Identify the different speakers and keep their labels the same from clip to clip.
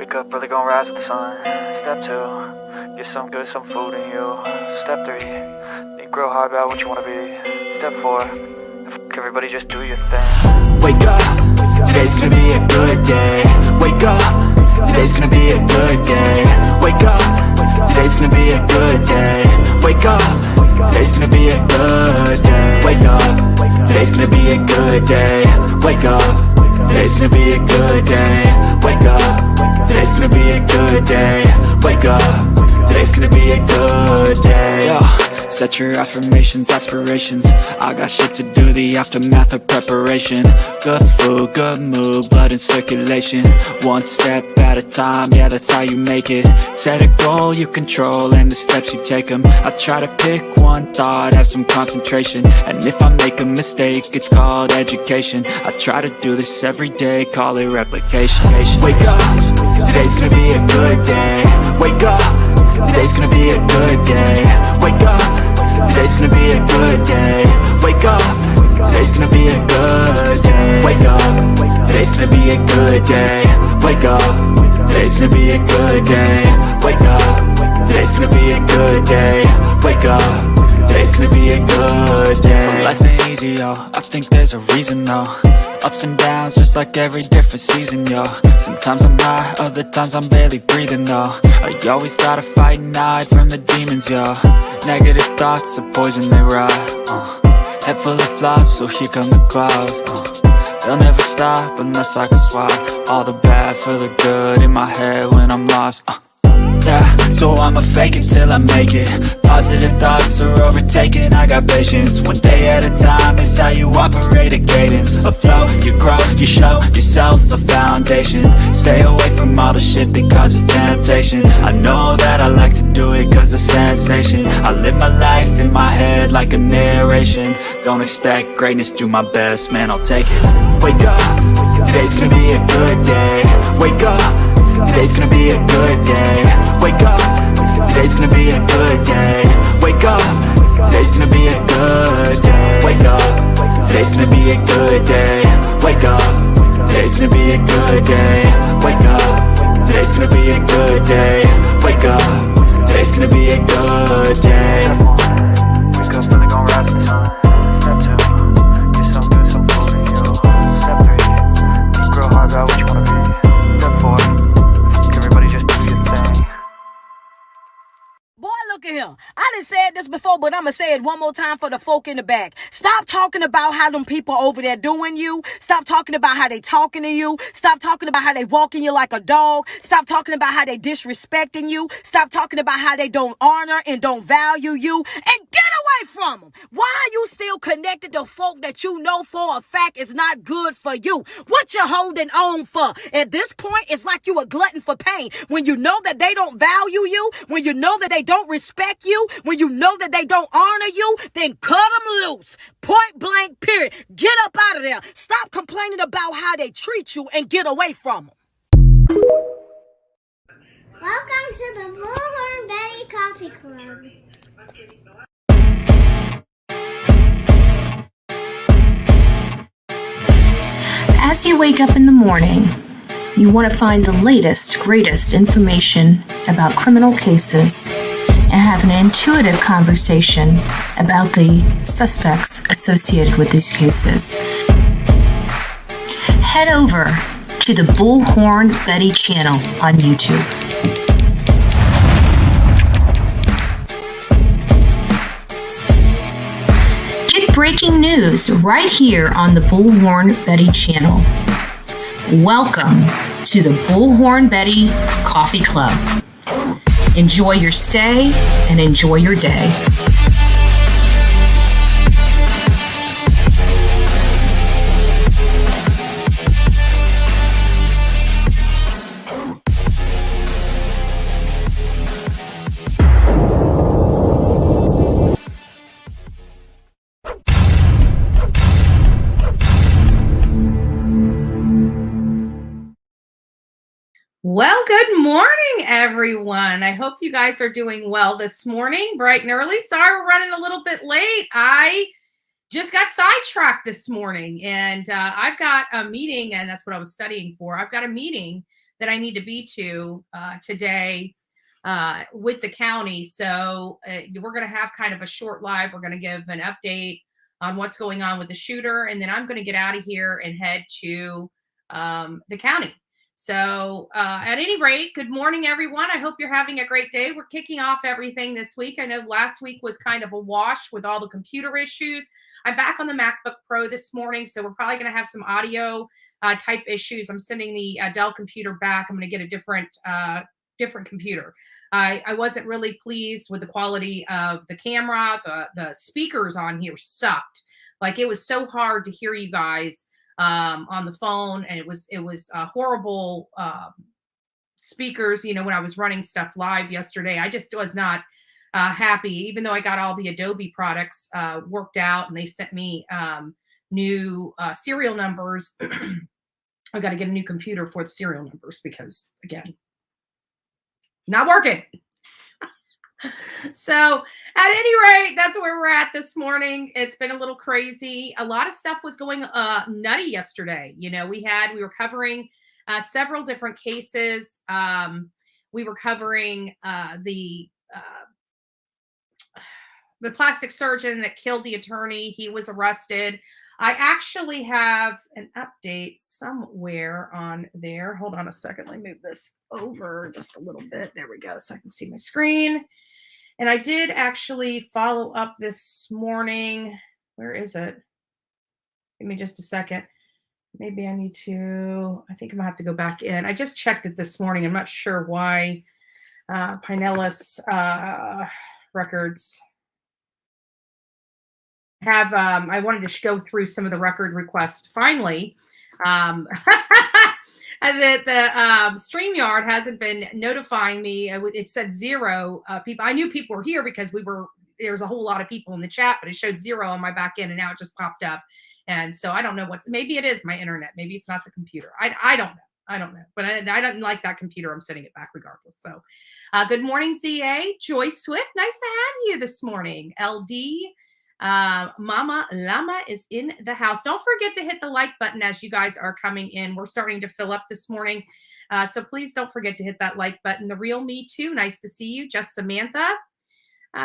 Speaker 1: Wake up, really gonna rise with the sun. Step 2, get some good, some food in you. Step 3, think real hard about what you wanna be. Step 4, everybody just do your thing.
Speaker 2: Wake up, today's gonna be a good day. Wake up, today's gonna be a good day. Wake up, today's gonna be a good day. Wake up, today's gonna be a good day. Wake up, today's gonna be a good day. Wake up, today's gonna be a good day. Wake up, today's gonna be a good day. Wake up, today's gonna be a good day. Yo, set your affirmations, aspirations. I got shit to do, the aftermath of preparation. Good food, good mood, blood in circulation. One step at a time, yeah, that's how you make it. Set a goal you control and the steps you take them. I try to pick one thought, have some concentration. And if I make a mistake, it's called education. I try to do this every day, call it replication. Wake up, today's gonna be a good day. Wake up, today's gonna be a good day. Wake up, today's gonna be a good day. Wake up, today's gonna be a good day. Wake up, today's gonna be a good day. Wake up, today's gonna be a good day. Wake up, today's gonna be a good day. Wake up, today's gonna be a good day. So life ain't easy, yo, I think there's a reason though. Ups and downs, just like every different season, yo. Sometimes I'm high, other times I'm barely breathing, though. I always gotta fight and hide from the demons, yo. Negative thoughts are poison, they rot. Head full of flies, so here come the clouds. They'll never stop unless I can swap all the bad for the good in my head when I'm lost. Yeah, so I'ma fake it till I make it. Positive thoughts are overtaken, I got patience. One day at a time is how you operate a cadence. A flow, you grow, you show yourself a foundation. Stay away from all the shit that causes temptation. I know that I like to do it cause it's sensation. I live my life in my head like a narration. Don't expect greatness, do my best, man, I'll take it. Wake up, today's gonna be a good day. Wake up, today's gonna be a good day. Wake up, today's gonna be a good day. Wake up, today's gonna be a good day. Wake up, today's gonna be a good day. Wake up, today's gonna be a good day. Wake up, today's gonna be a good day. Wake up, today's gonna be a good day.
Speaker 1: Wake up, really gonna rise with the sun. Step 2, get some good, some food in you. Step 3, think real hard about what you wanna be. Step 4, everybody just do your thing.
Speaker 3: Boy, look at him. I done said this before, but I'm going to say it one more time for the folk in the back. Stop talking about how them people over there doing you. Stop talking about how they talking to you. Stop talking about how they walking you like a dog. Stop talking about how they disrespecting you. Stop talking about how they don't honor and don't value you. And get away from them. Why are you still connected to folk that you know for a fact is not good for you? What you holding on for? At this point, it's like you a glutton for pain. When you know that they don't value you, when you know that they don't respect you, when you know that they don't honor you, then cut them loose. Point blank, period. Get up out of there. Stop complaining about how they treat you and get away from them.
Speaker 4: Welcome to the Bullhorn Betty Coffee Club.
Speaker 5: As you wake up in the morning, you want to find the latest, greatest information about criminal cases and have an intuitive conversation about the suspects associated with these cases. Head over to the Bullhorn Betty channel on YouTube. Get breaking news right here on the Bullhorn Betty channel. Welcome to the Bullhorn Betty Coffee Club. Enjoy your stay and enjoy your day.
Speaker 6: Well, good morning, everyone. I hope you guys are doing well this morning, bright and early. Sorry, we're running a little bit late. I just got sidetracked this morning, and I've got a meeting, and that's what I was studying for. I've got a meeting that I need to be to today with the county. So we're going to have kind of a short live. We're going to give an update on what's going on with the shooter. And then I'm going to get out of here and head to the county. So at any rate, good morning, everyone. I hope you're having a great day. We're kicking off everything this week. I know last week was kind of a wash with all the computer issues. I'm back on the MacBook Pro this morning, so we're probably going to have some audio type issues. I'm sending the Dell computer back. I'm going to get a different computer. I wasn't really pleased with the quality of the camera. The speakers on here sucked. Like, it was so hard to hear you guys on the phone, and it was horrible speakers. You know, when I was running stuff live yesterday, I just was not happy, even though I got all the Adobe products worked out, and they sent me new serial numbers. I got to get a new computer for the serial numbers because, again, not working. So at any rate, that's where we're at this morning. It's been a little crazy. A lot of stuff was going nutty yesterday. You know, we were covering several different cases. We were covering the plastic surgeon that killed the attorney. He was arrested. I actually have an update somewhere on there. Hold on a second. Let me move this over just a little bit. There we go. So I can see my screen. And I did actually follow up this morning. Where is it? Give me just a second. Maybe I think I'm gonna have to go back in. I just checked it this morning. I'm not sure why Pinellas records have, I wanted to go through some of the record requests. Finally, the StreamYard hasn't been notifying me. It said 0 people. I knew people were here because there was a whole lot of people in the chat, but it showed 0 on my back end, and now it just popped up. And so I don't know maybe it is my internet. Maybe it's not the computer. I don't know. I don't know, but I don't like that computer. I'm sending it back regardless. So good morning, ZA. Joy Swift. Nice to have you this morning. LD. Mama Llama is in the house. Don't forget to hit the like button as you guys are coming in. We're starting to fill up this morning. So please don't forget to hit that like button. The real me too. Nice to see you. Just Samantha.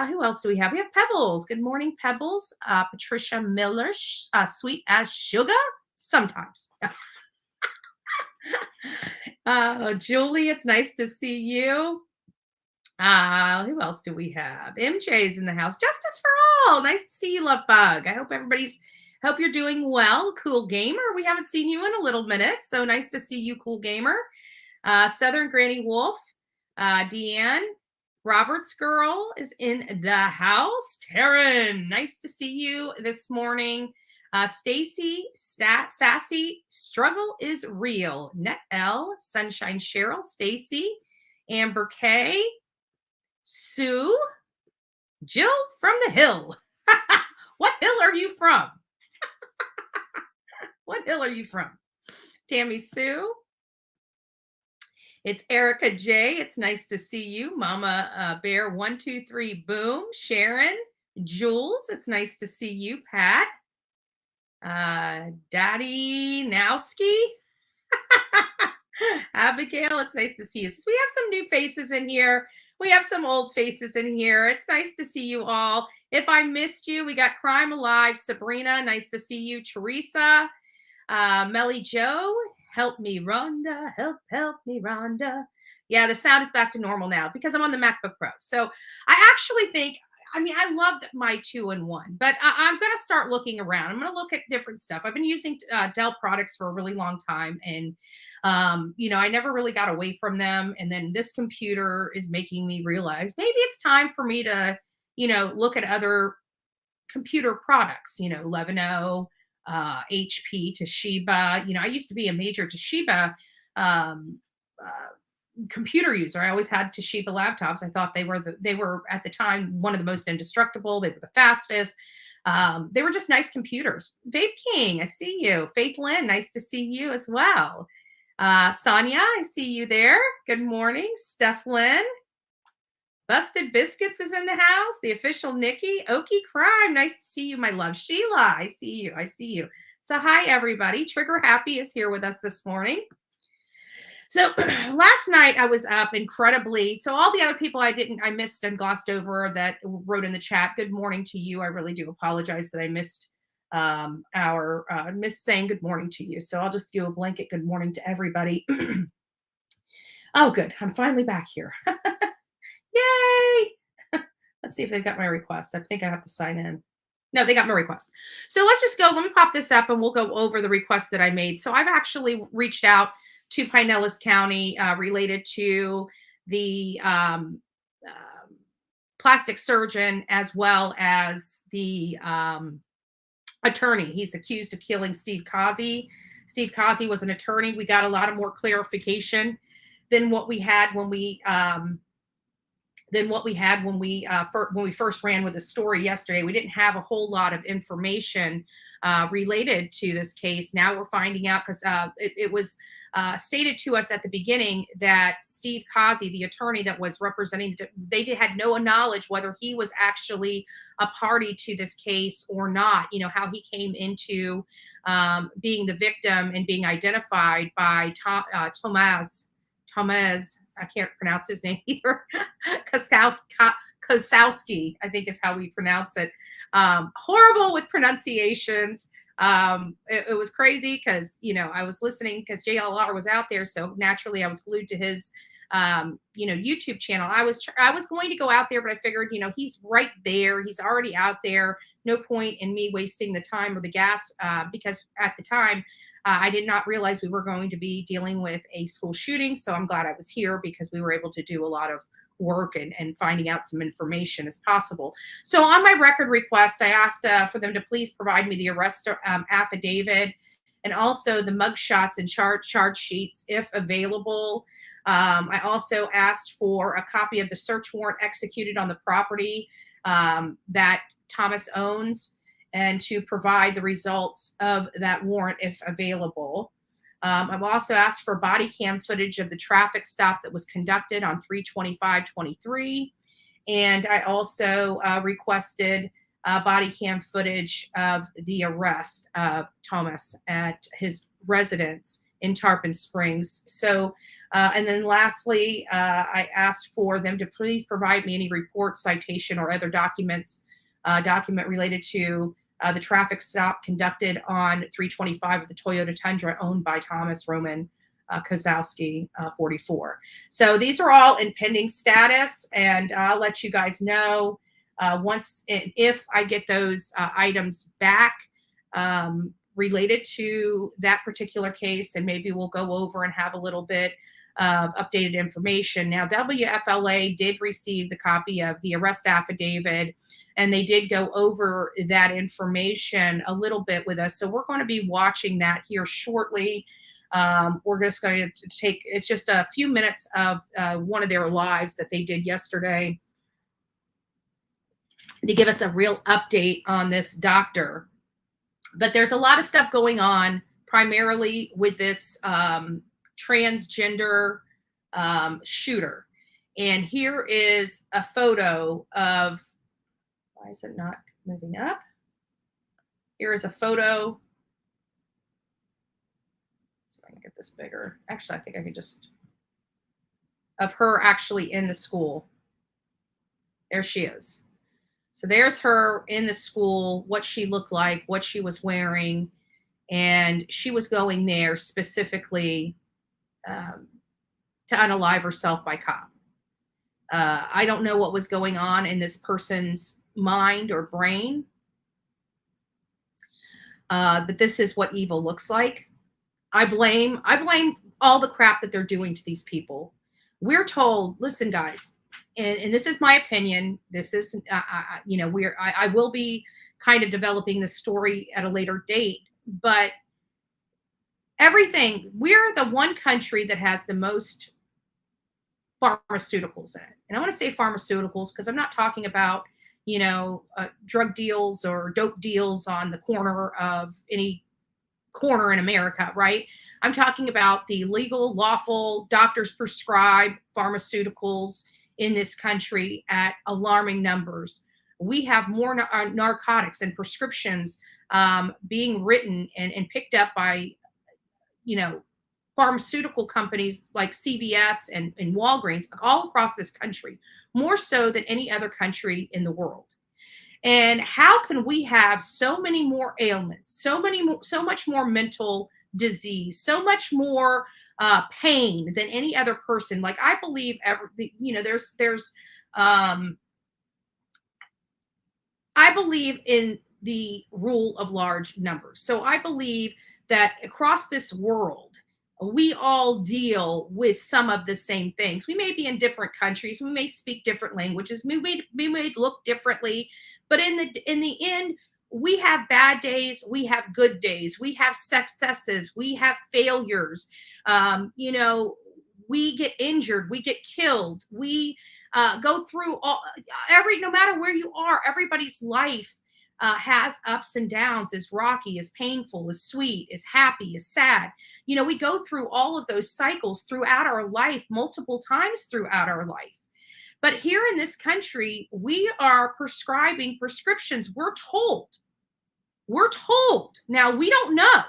Speaker 6: Who else do we have? We have Pebbles. Good morning, Pebbles. Patricia Miller. Sweet as sugar. Sometimes. Julie, it's nice to see you. Who else do we have? MJ's in the house. Justice for all. Nice to see you, Love Bug. I hope you're doing well. Cool Gamer. We haven't seen you in a little minute, so nice to see you, Cool Gamer. Southern Granny Wolf. Deanne. Robert's Girl is in the house. Taryn, nice to see you this morning. Stacy, Sassy, Struggle is Real. Net L, Sunshine Cheryl, Stacy, Amber K, Sue, Jill from the hill. What hill are you from? What hill are you from? Tammy Sue. It's Erica J. It's nice to see you. Mama Bear 123 Boom. Sharon, Jules. It's nice to see you. Pat. Daddy Nowski. Abigail, it's nice to see you. So we have some new faces in here. We have some old faces in here. It's nice to see you all. If I missed you, we got Crime Alive. Sabrina, nice to see you. Teresa, Melly Joe, help me, Rhonda. Help me, Rhonda. Yeah, the sound is back to normal now because I'm on the MacBook Pro. So I actually think, I loved my 2-in-1, but I'm going to start looking around. I'm going to look at different stuff. I've been using Dell products for a really long time, and I never really got away from them. And then this computer is making me realize maybe it's time for me to, look at other computer products, Levino, HP, Toshiba. I used to be a major Toshiba computer user. I always had Toshiba laptops. I thought they were at the time one of the most indestructible. They were the fastest. They were just nice computers. Vape King, I see you. Faith Lynn, nice to see you as well. Sonia, I see you there. Good morning. Steph Lynn. Busted Biscuits is in the house. The official Nikki. Okie Crime, nice to see you, my love. Sheila, I see you. So hi, everybody. Trigger Happy is here with us this morning. So last night I was up incredibly. So all the other people I missed and glossed over that wrote in the chat. Good morning to you. I really do apologize that I missed missed saying good morning to you. So I'll just do a blanket good morning to everybody. Oh, good. I'm finally back here. Yay! Let's see if they've got my request. I think I have to sign in. No, they got my request. So let's just go. Let me pop this up and we'll go over the request that I made. So I've actually reached out to Pinellas County related to the plastic surgeon as well as the attorney. He's accused of killing Steve Causey. Steve Causey was an attorney. We got a lot of more clarification than what we had when we first ran with the story yesterday. We didn't have a whole lot of information related to this case. Now we're finding out because it was stated to us at the beginning that Steve Causey, the attorney that was representing, they had no knowledge whether he was actually a party to this case or not. You know, how he came into being the victim and being identified by Tomas, I can't pronounce his name either. Kosowski, I think is how we pronounce it. Horrible with pronunciations. It was crazy because, you know, I was listening because JLR was out there. So naturally I was glued to his, YouTube channel. I was going to go out there, but I figured, you know, he's right there. He's already out there. No point in me wasting the time or the gas because at the time, I did not realize we were going to be dealing with a school shooting. So I'm glad I was here because we were able to do a lot of work and finding out some information as possible. So on my record request, I asked for them to please provide me the arrest affidavit and also the mugshots and charge sheets if available. I also asked for a copy of the search warrant executed on the property that Thomas owns, and to provide the results of that warrant if available. I've also asked for body cam footage of the traffic stop that was conducted on 3/25/23. And I also requested body cam footage of the arrest of Thomas at his residence in Tarpon Springs. So, and then lastly, I asked for them to please provide me any report, citation, or other document related to the traffic stop conducted on 3/25 of the Toyota Tundra owned by Thomas Roman Kozowski, 44. So these are all in pending status, and I'll let you guys know once and if I get those items back related to that particular case, and maybe we'll go over and have a little bit of updated information. Now, WFLA did receive the copy of the arrest affidavit, and they did go over that information a little bit with us. So we're going to be watching that here shortly. We're just going to take, it's just a few minutes of one of their lives that they did yesterday to give us a real update on this doctor. But there's a lot of stuff going on, primarily with this transgender shooter. And here is a photo of, why is it not moving up? Here is a photo. So I can get this bigger. Actually, I think I could just, of her actually in the school. There she is. So there's her in the school, what she looked like, what she was wearing. And she was going there specifically to unalive herself by cop. I don't know what was going on in this person's mind or brain, but this is what evil looks like. I blame all the crap that they're doing to these people. We're told, listen, guys, and this is my opinion. This is, I will be kind of developing this story at a later date, but everything, we're the one country that has the most pharmaceuticals in it. And I want to say pharmaceuticals because I'm not talking about, drug deals or dope deals on the corner of any corner in America, right? I'm talking about the legal, lawful, doctors prescribed pharmaceuticals in this country at alarming numbers. We have more narcotics and prescriptions being written and picked up by, pharmaceutical companies like CVS and Walgreens all across this country, more so than any other country in the world. And how can we have so many more ailments, so much more mental disease, so much more pain than any other person? Like, I believe I believe in the rule of large numbers. So I believe that across this world, we all deal with some of the same things. We may be in different countries, we may speak different languages, we may look differently, but in the end, we have bad days, we have good days, we have successes, we have failures. We get injured, we get killed, we go through no matter where you are, everybody's life has ups and downs, is rocky, is painful, is sweet, is happy, is sad. We go through all of those cycles throughout our life, multiple times throughout our life. But here in this country, we are prescribing prescriptions. We're told. Now, we don't know.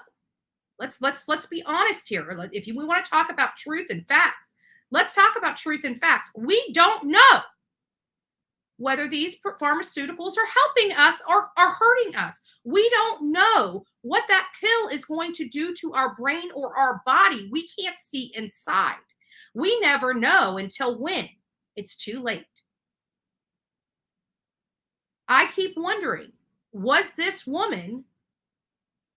Speaker 6: Let's be honest here. If we want to talk about truth and facts, let's talk about truth and facts. We don't know whether these pharmaceuticals are helping us or are hurting us. We don't know what that pill is going to do to our brain or our body. We can't see inside. We never know until when it's too late. I keep wondering, was this woman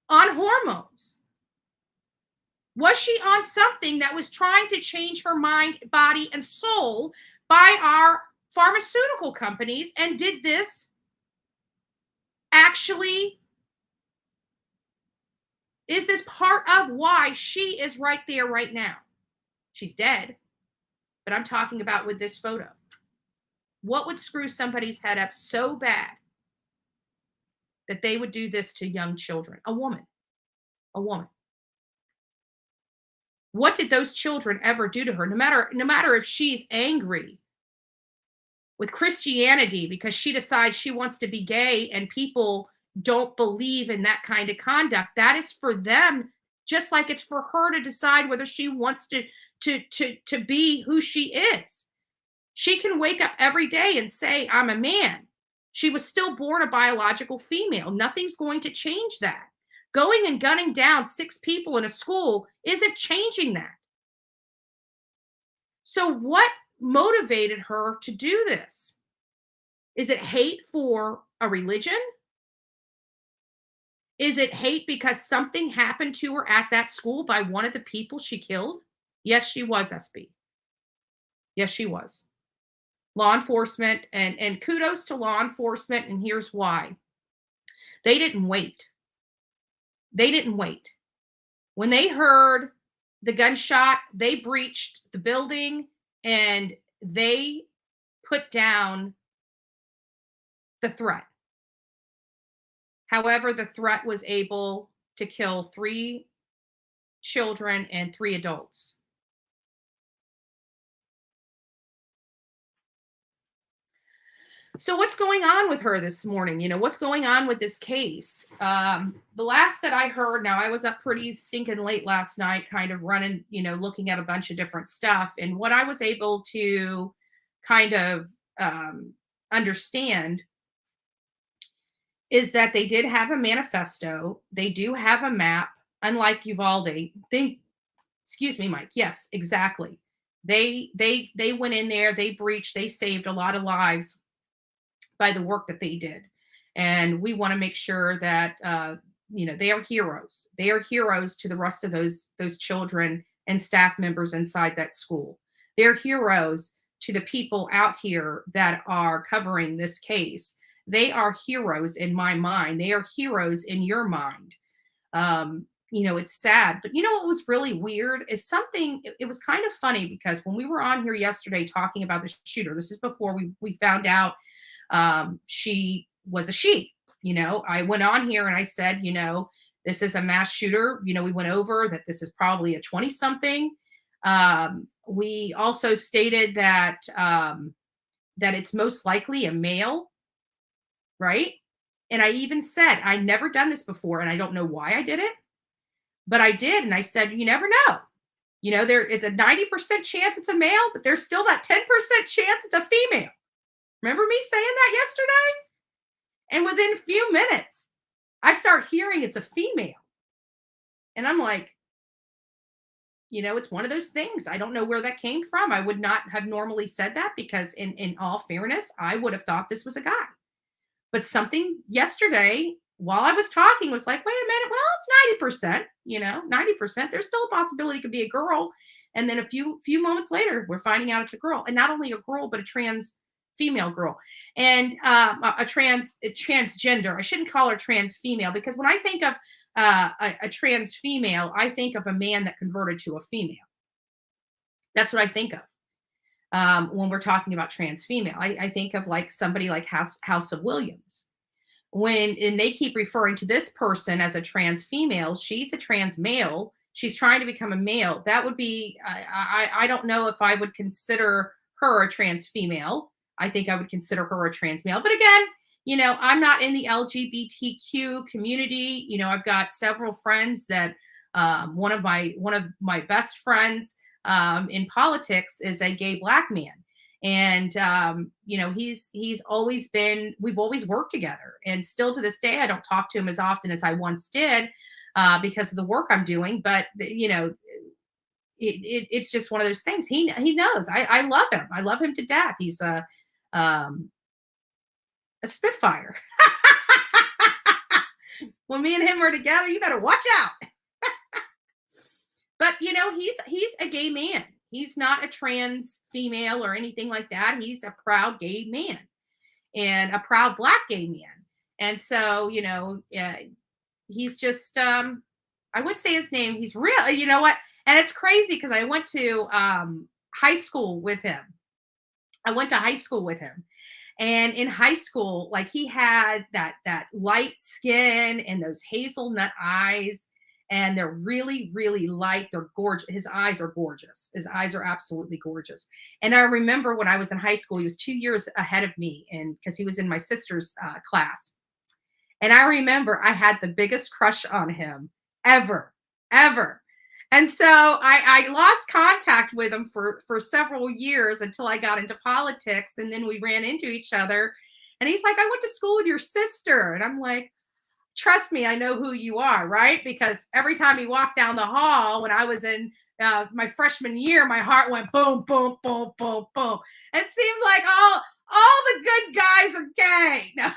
Speaker 6: on hormones? Was she on something that was trying to change her mind, body, and soul by our pharmaceutical companies? And did this actually, is this part of why she is right there right now? She's dead, but I'm talking about with this photo. What would screw somebody's head up so bad that they would do this to young children? A woman. What did those children ever do to her? No matter if she's angry with Christianity because she decides she wants to be gay and people don't believe in that kind of conduct, that is for them, just like it's for her to decide whether she wants to be who she is. She can wake up every day and say, I'm a man. She was still born a biological female. Nothing's going to change that. Going and gunning down 6 people in a school isn't changing that. So what motivated her to do this? Is it hate for a religion? Is it hate because something happened to her at that school by one of the people she killed? Yes, she was, SB. Yes, she was. Law enforcement, and kudos to law enforcement, and here's why. They didn't wait. When they heard the gunshot, they breached the building and they put down the threat. However, the threat was able to kill 3 children and 3 adults. So what's going on with her this morning? What's going on with this case? The last that I heard, now I was up pretty stinking late last night, kind of running, looking at a bunch of different stuff. And what I was able to kind of understand is that they did have a manifesto. They do have a map, unlike Uvalde. Excuse me, Mike. Yes, exactly. They went in there, they breached, they saved a lot of lives by the work that they did. And we want to make sure that, they are heroes. They are heroes to the rest of those children and staff members inside that school. They're heroes to the people out here that are covering this case. They are heroes in my mind. They are heroes in your mind. It's sad, but what was really weird is it was kind of funny because when we were on here yesterday talking about the shooter, this is before we found out she was a she. I went on here and I said, this is a mass shooter. We went over that this is probably a 20-something. We also stated that it's most likely a male, right? And I even said, I'd never done this before and I don't know why I did it, but I did. And I said, you never know. it's a 90% chance it's a male, but there's still that 10% chance it's a female. Remember me saying that yesterday? And within a few minutes, I start hearing it's a female. And I'm like, it's one of those things. I don't know where that came from. I would not have normally said that because in all fairness, I would have thought this was a guy. But something yesterday while I was talking was like, wait a minute, well, it's 90%, 90%. There's still a possibility it could be a girl. And then a few moments later, we're finding out it's a girl. And not only a girl, but a trans female girl. And a transgender. I shouldn't call her trans female because when I think of a trans female, I think of a man that converted to a female. That's what I think of when we're talking about trans female. I think of like somebody like House of Williams. And they keep referring to this person as a trans female, she's a trans male. She's trying to become a male. That would be, I don't know if I would consider her a trans female. I think I would consider her a trans male. But again, I'm not in the LGBTQ community. I've got several friends that one of my best friends in politics is a gay Black man. And, he's always been, we've always worked together. And still to this day, I don't talk to him as often as I once did because of the work I'm doing. But, it's just one of those things. He knows. I love him. I love him to death. He's a spitfire. When me and him are together, you better watch out. But, he's a gay man. He's not a trans female or anything like that. He's a proud gay man and a proud Black gay man. And so, he's just, I would say his name. He's real, you know what? And it's crazy because I went to high school with him. And in high school, like he had that light skin and those hazelnut eyes. And they're really, really light. They're gorgeous. His eyes are gorgeous. His eyes are absolutely gorgeous. And I remember when I was in high school, he was 2 years ahead of me, and because he was in my sister's class. And I remember I had the biggest crush on him ever. And so I lost contact with him for several years until I got into politics. And then we ran into each other. And he's like, I went to school with your sister. And I'm like, trust me, I know who you are, right? Because every time he walked down the hall when I was in my freshman year, my heart went boom, boom, boom, boom, boom. It seems like all the good guys are gay. No.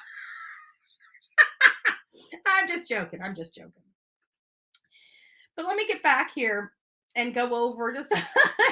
Speaker 6: I'm just joking. But let me get back here and go over just a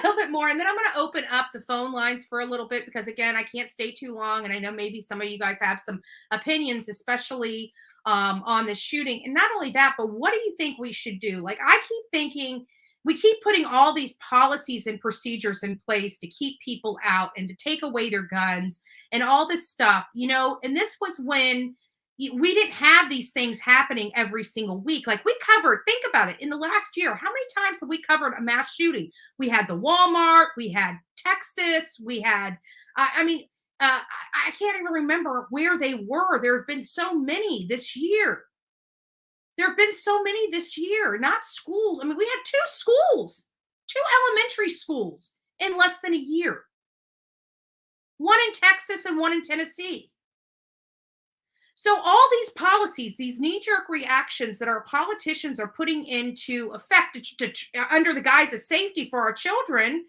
Speaker 6: little bit more. And then I'm going to open up the phone lines for a little bit because, again, I can't stay too long. And I know maybe some of you guys have some opinions, especially on the shooting. And not only that, but what do you think we should do? Like, I keep thinking we keep putting all these policies and procedures in place to keep people out and to take away their guns and all this stuff, and this was when we didn't have these things happening every single week. Like we covered, think about it, in the last year, how many times have we covered a mass shooting? We had the Walmart, we had Texas, we had, I can't even remember where they were. There have been so many this year. Not schools. I mean, we had two elementary schools in less than a year. One in Texas and one in Tennessee. So all these policies, these knee-jerk reactions that our politicians are putting into effect under the guise of safety for our children,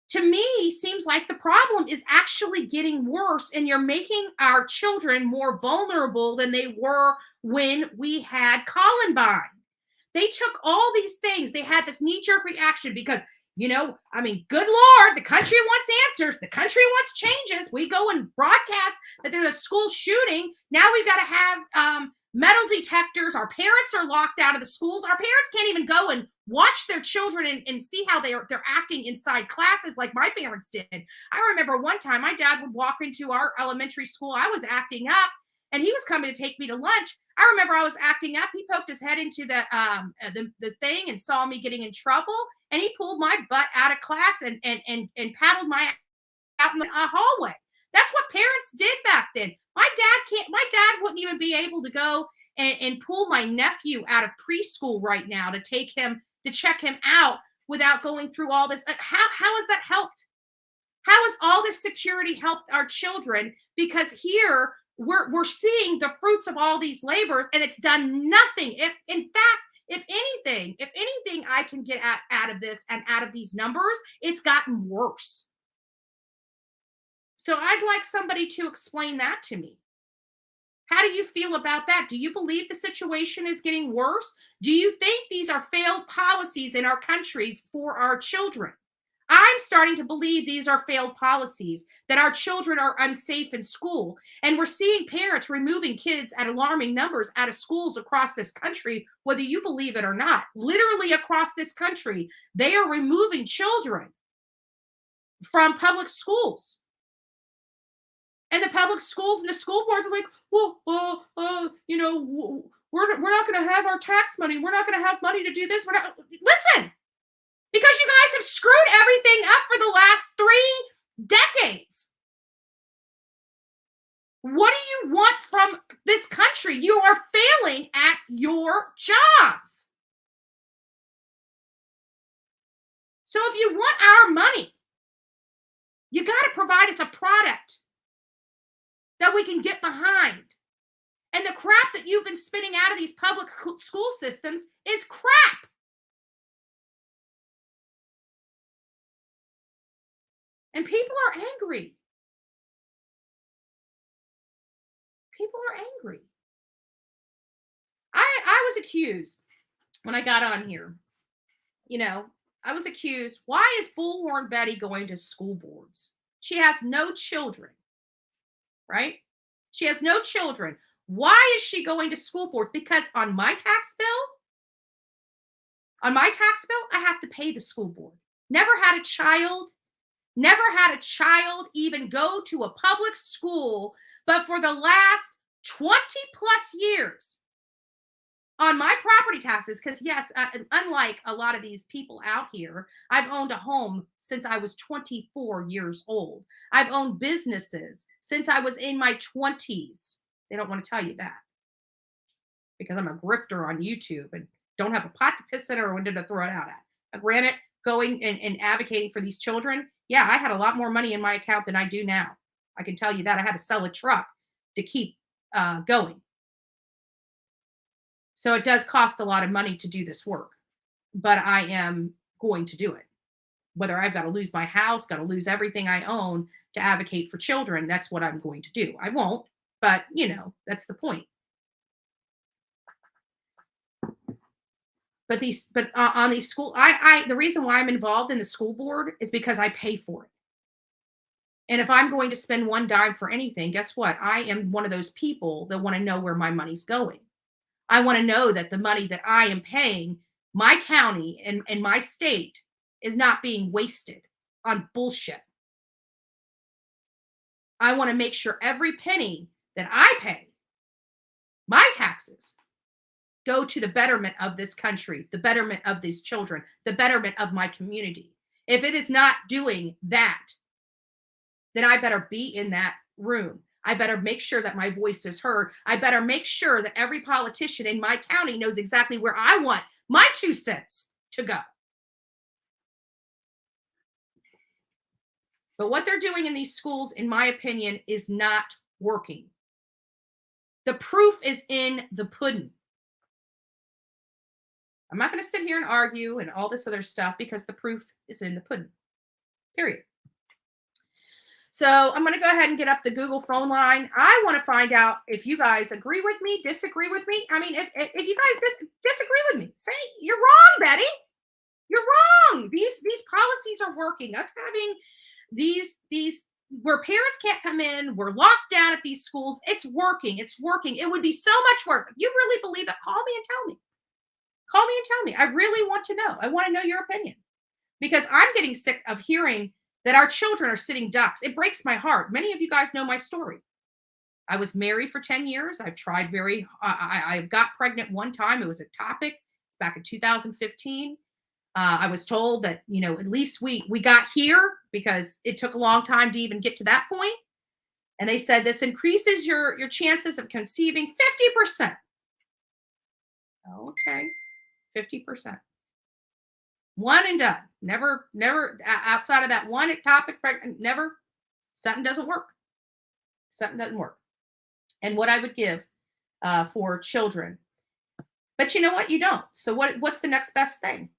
Speaker 6: to me, seems like the problem is actually getting worse, and you're making our children more vulnerable than they were when we had Columbine. They took all these things. They had this knee-jerk reaction because, good Lord, the country wants answers. The country wants changes. We go and broadcast that there's a school shooting. Now we've got to have metal detectors. Our parents are locked out of the schools. Our parents can't even go and watch their children and see how they're acting inside classes like my parents did. I remember one time my dad would walk into our elementary school. I was acting up and he was coming to take me to lunch. I remember I was acting up. He poked his head into the thing and saw me getting in trouble. And he pulled my butt out of class and paddled my out in the hallway. That's what parents did back then. My dad wouldn't even be able to go and pull my nephew out of preschool right now to check him out without going through all this. How has that helped? How has all this security helped our children? Because here we're seeing the fruits of all these labors, and it's done nothing. If in fact, if anything I can get out of this and out of these numbers, it's gotten worse. So I'd like somebody to explain that to me. How do you feel about that? Do you believe the situation is getting worse? Do you think these are failed policies in our countries for our children? I'm starting to believe these are failed policies, that our children are unsafe in school. And we're seeing parents removing kids at alarming numbers out of schools across this country, whether you believe it or not. Literally across this country, they are removing children from public schools. And the public schools and the school boards are like, well, we're not going to have our tax money. We're not going to have money to do this. Listen, because you guys have screwed everything up for the last 3 decades. What do you want from this country? You are failing at your jobs. So if you want our money, you got to provide us a product that we can get behind. And the crap that you've been spitting out of these public school systems is crap. And people are angry. People are angry. I was accused when I got on here. I was accused, why is Bullhorn Betty going to school boards? She has no children, right? She has no children. Why is she going to school board? Because on my tax bill, I have to pay the school board. Never had a child even go to a public school, but for the last 20 plus years on my property taxes, because yes, unlike a lot of these people out here, I've owned a home since I was 24 years old. I've owned businesses since I was in my 20s. They don't want to tell you that because I'm a grifter on YouTube and don't have a pot to piss in or a window to throw it out at. Now, granted, going and advocating for these children, yeah, I had a lot more money in my account than I do now. I can tell you that. I had to sell a truck to keep going. So it does cost a lot of money to do this work, but I am going to do it. Whether I've got to lose my house, got to lose everything I own to advocate for children, that's what I'm going to do. I won't, but that's the point. But on these school, the reason why I'm involved in the school board is because I pay for it. And if I'm going to spend one dime for anything, guess what? I am one of those people that want to know where my money's going. I want to know that the money that I am paying my county and my state is not being wasted on bullshit. I want to make sure every penny that I pay, my taxes, go to the betterment of this country, the betterment of these children, the betterment of my community. If it is not doing that, then I better be in that room. I better make sure that my voice is heard. I better make sure that every politician in my county knows exactly where I want my 2 cents to go. But what they're doing in these schools, in my opinion, is not working. The proof is in the pudding. I'm not going to sit here and argue and all this other stuff because the proof is in the pudding. Period. So I'm going to go ahead and get up the Google phone line. I want to find out if you guys agree with me, disagree with me. I mean, if you guys disagree with me, say you're wrong, Betty. You're wrong. These policies are working. Us having these where parents can't come in, we're locked down at these schools. It's working. It's working. It would be so much work. If you really believe it, call me and tell me. Call me and tell me. I really want to know. I want to know your opinion because I'm getting sick of hearing that our children are sitting ducks. It breaks my heart. Many of you guys know my story. I was married for 10 years. I've tried I got pregnant one time. It was a topic. It's back in 2015. I was told that, at least we got here because it took a long time to even get to that point. And they said this increases your chances of conceiving 50%. Okay, 50%. One and done. Never outside of that one topic, never, something doesn't work. Something doesn't work. And what I would give for children. But you know what? You don't. So what's the next best thing?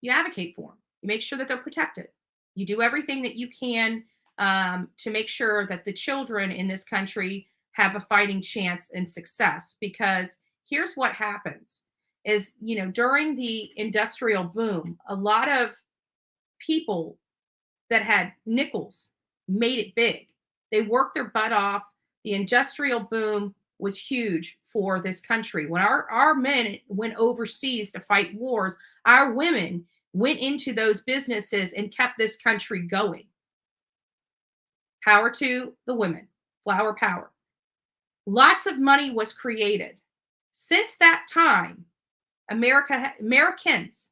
Speaker 6: You advocate for them. You make sure that they're protected. You do everything that you can to make sure that the children in this country have a fighting chance and success. Because here's what happens is, during the industrial boom, a lot of people that had nickels made it big. They worked their butt off. The industrial boom was huge for this country. When our men went overseas to fight wars, our women went into those businesses and kept this country going. Power to the women, flower power. Lots of money was created. Since that time, Americans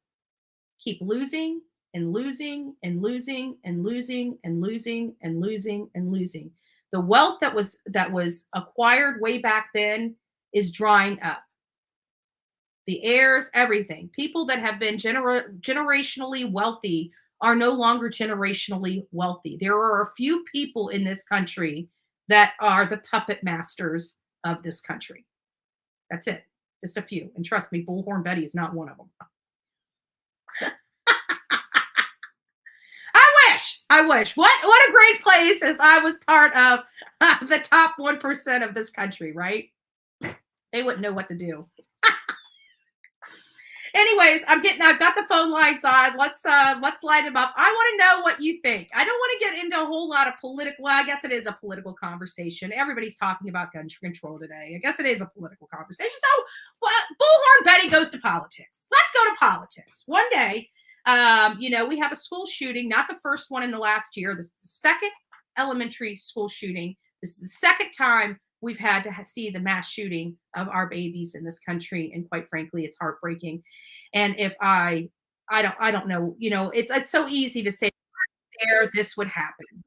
Speaker 6: keep losing and losing and losing and losing and losing and losing and losing. The wealth that was acquired way back then is drying up. The heirs, everything. People that have been generationally wealthy are no longer generationally wealthy. There are a few people in this country that are the puppet masters of this country. That's it. Just a few. And trust me, Bullhorn Betty is not one of them. I wish. What a great place if I was part of the top 1% of this country, right? They wouldn't know what to do. Anyways, I've got the phone lines on. Let's light them up. I want to know what you think. I don't want to get into a whole lot of political. Well, I guess it is a political conversation. Everybody's talking about gun control today. I guess it is a political conversation. So, Bullhorn Betty goes to politics. Let's go to politics. One day, we have a school shooting, not the first one in the last year. This is the second elementary school shooting. This is the second time we've had to see the mass shooting of our babies in this country. And quite frankly, it's heartbreaking. And if I don't know, it's so easy to say there, this would happen.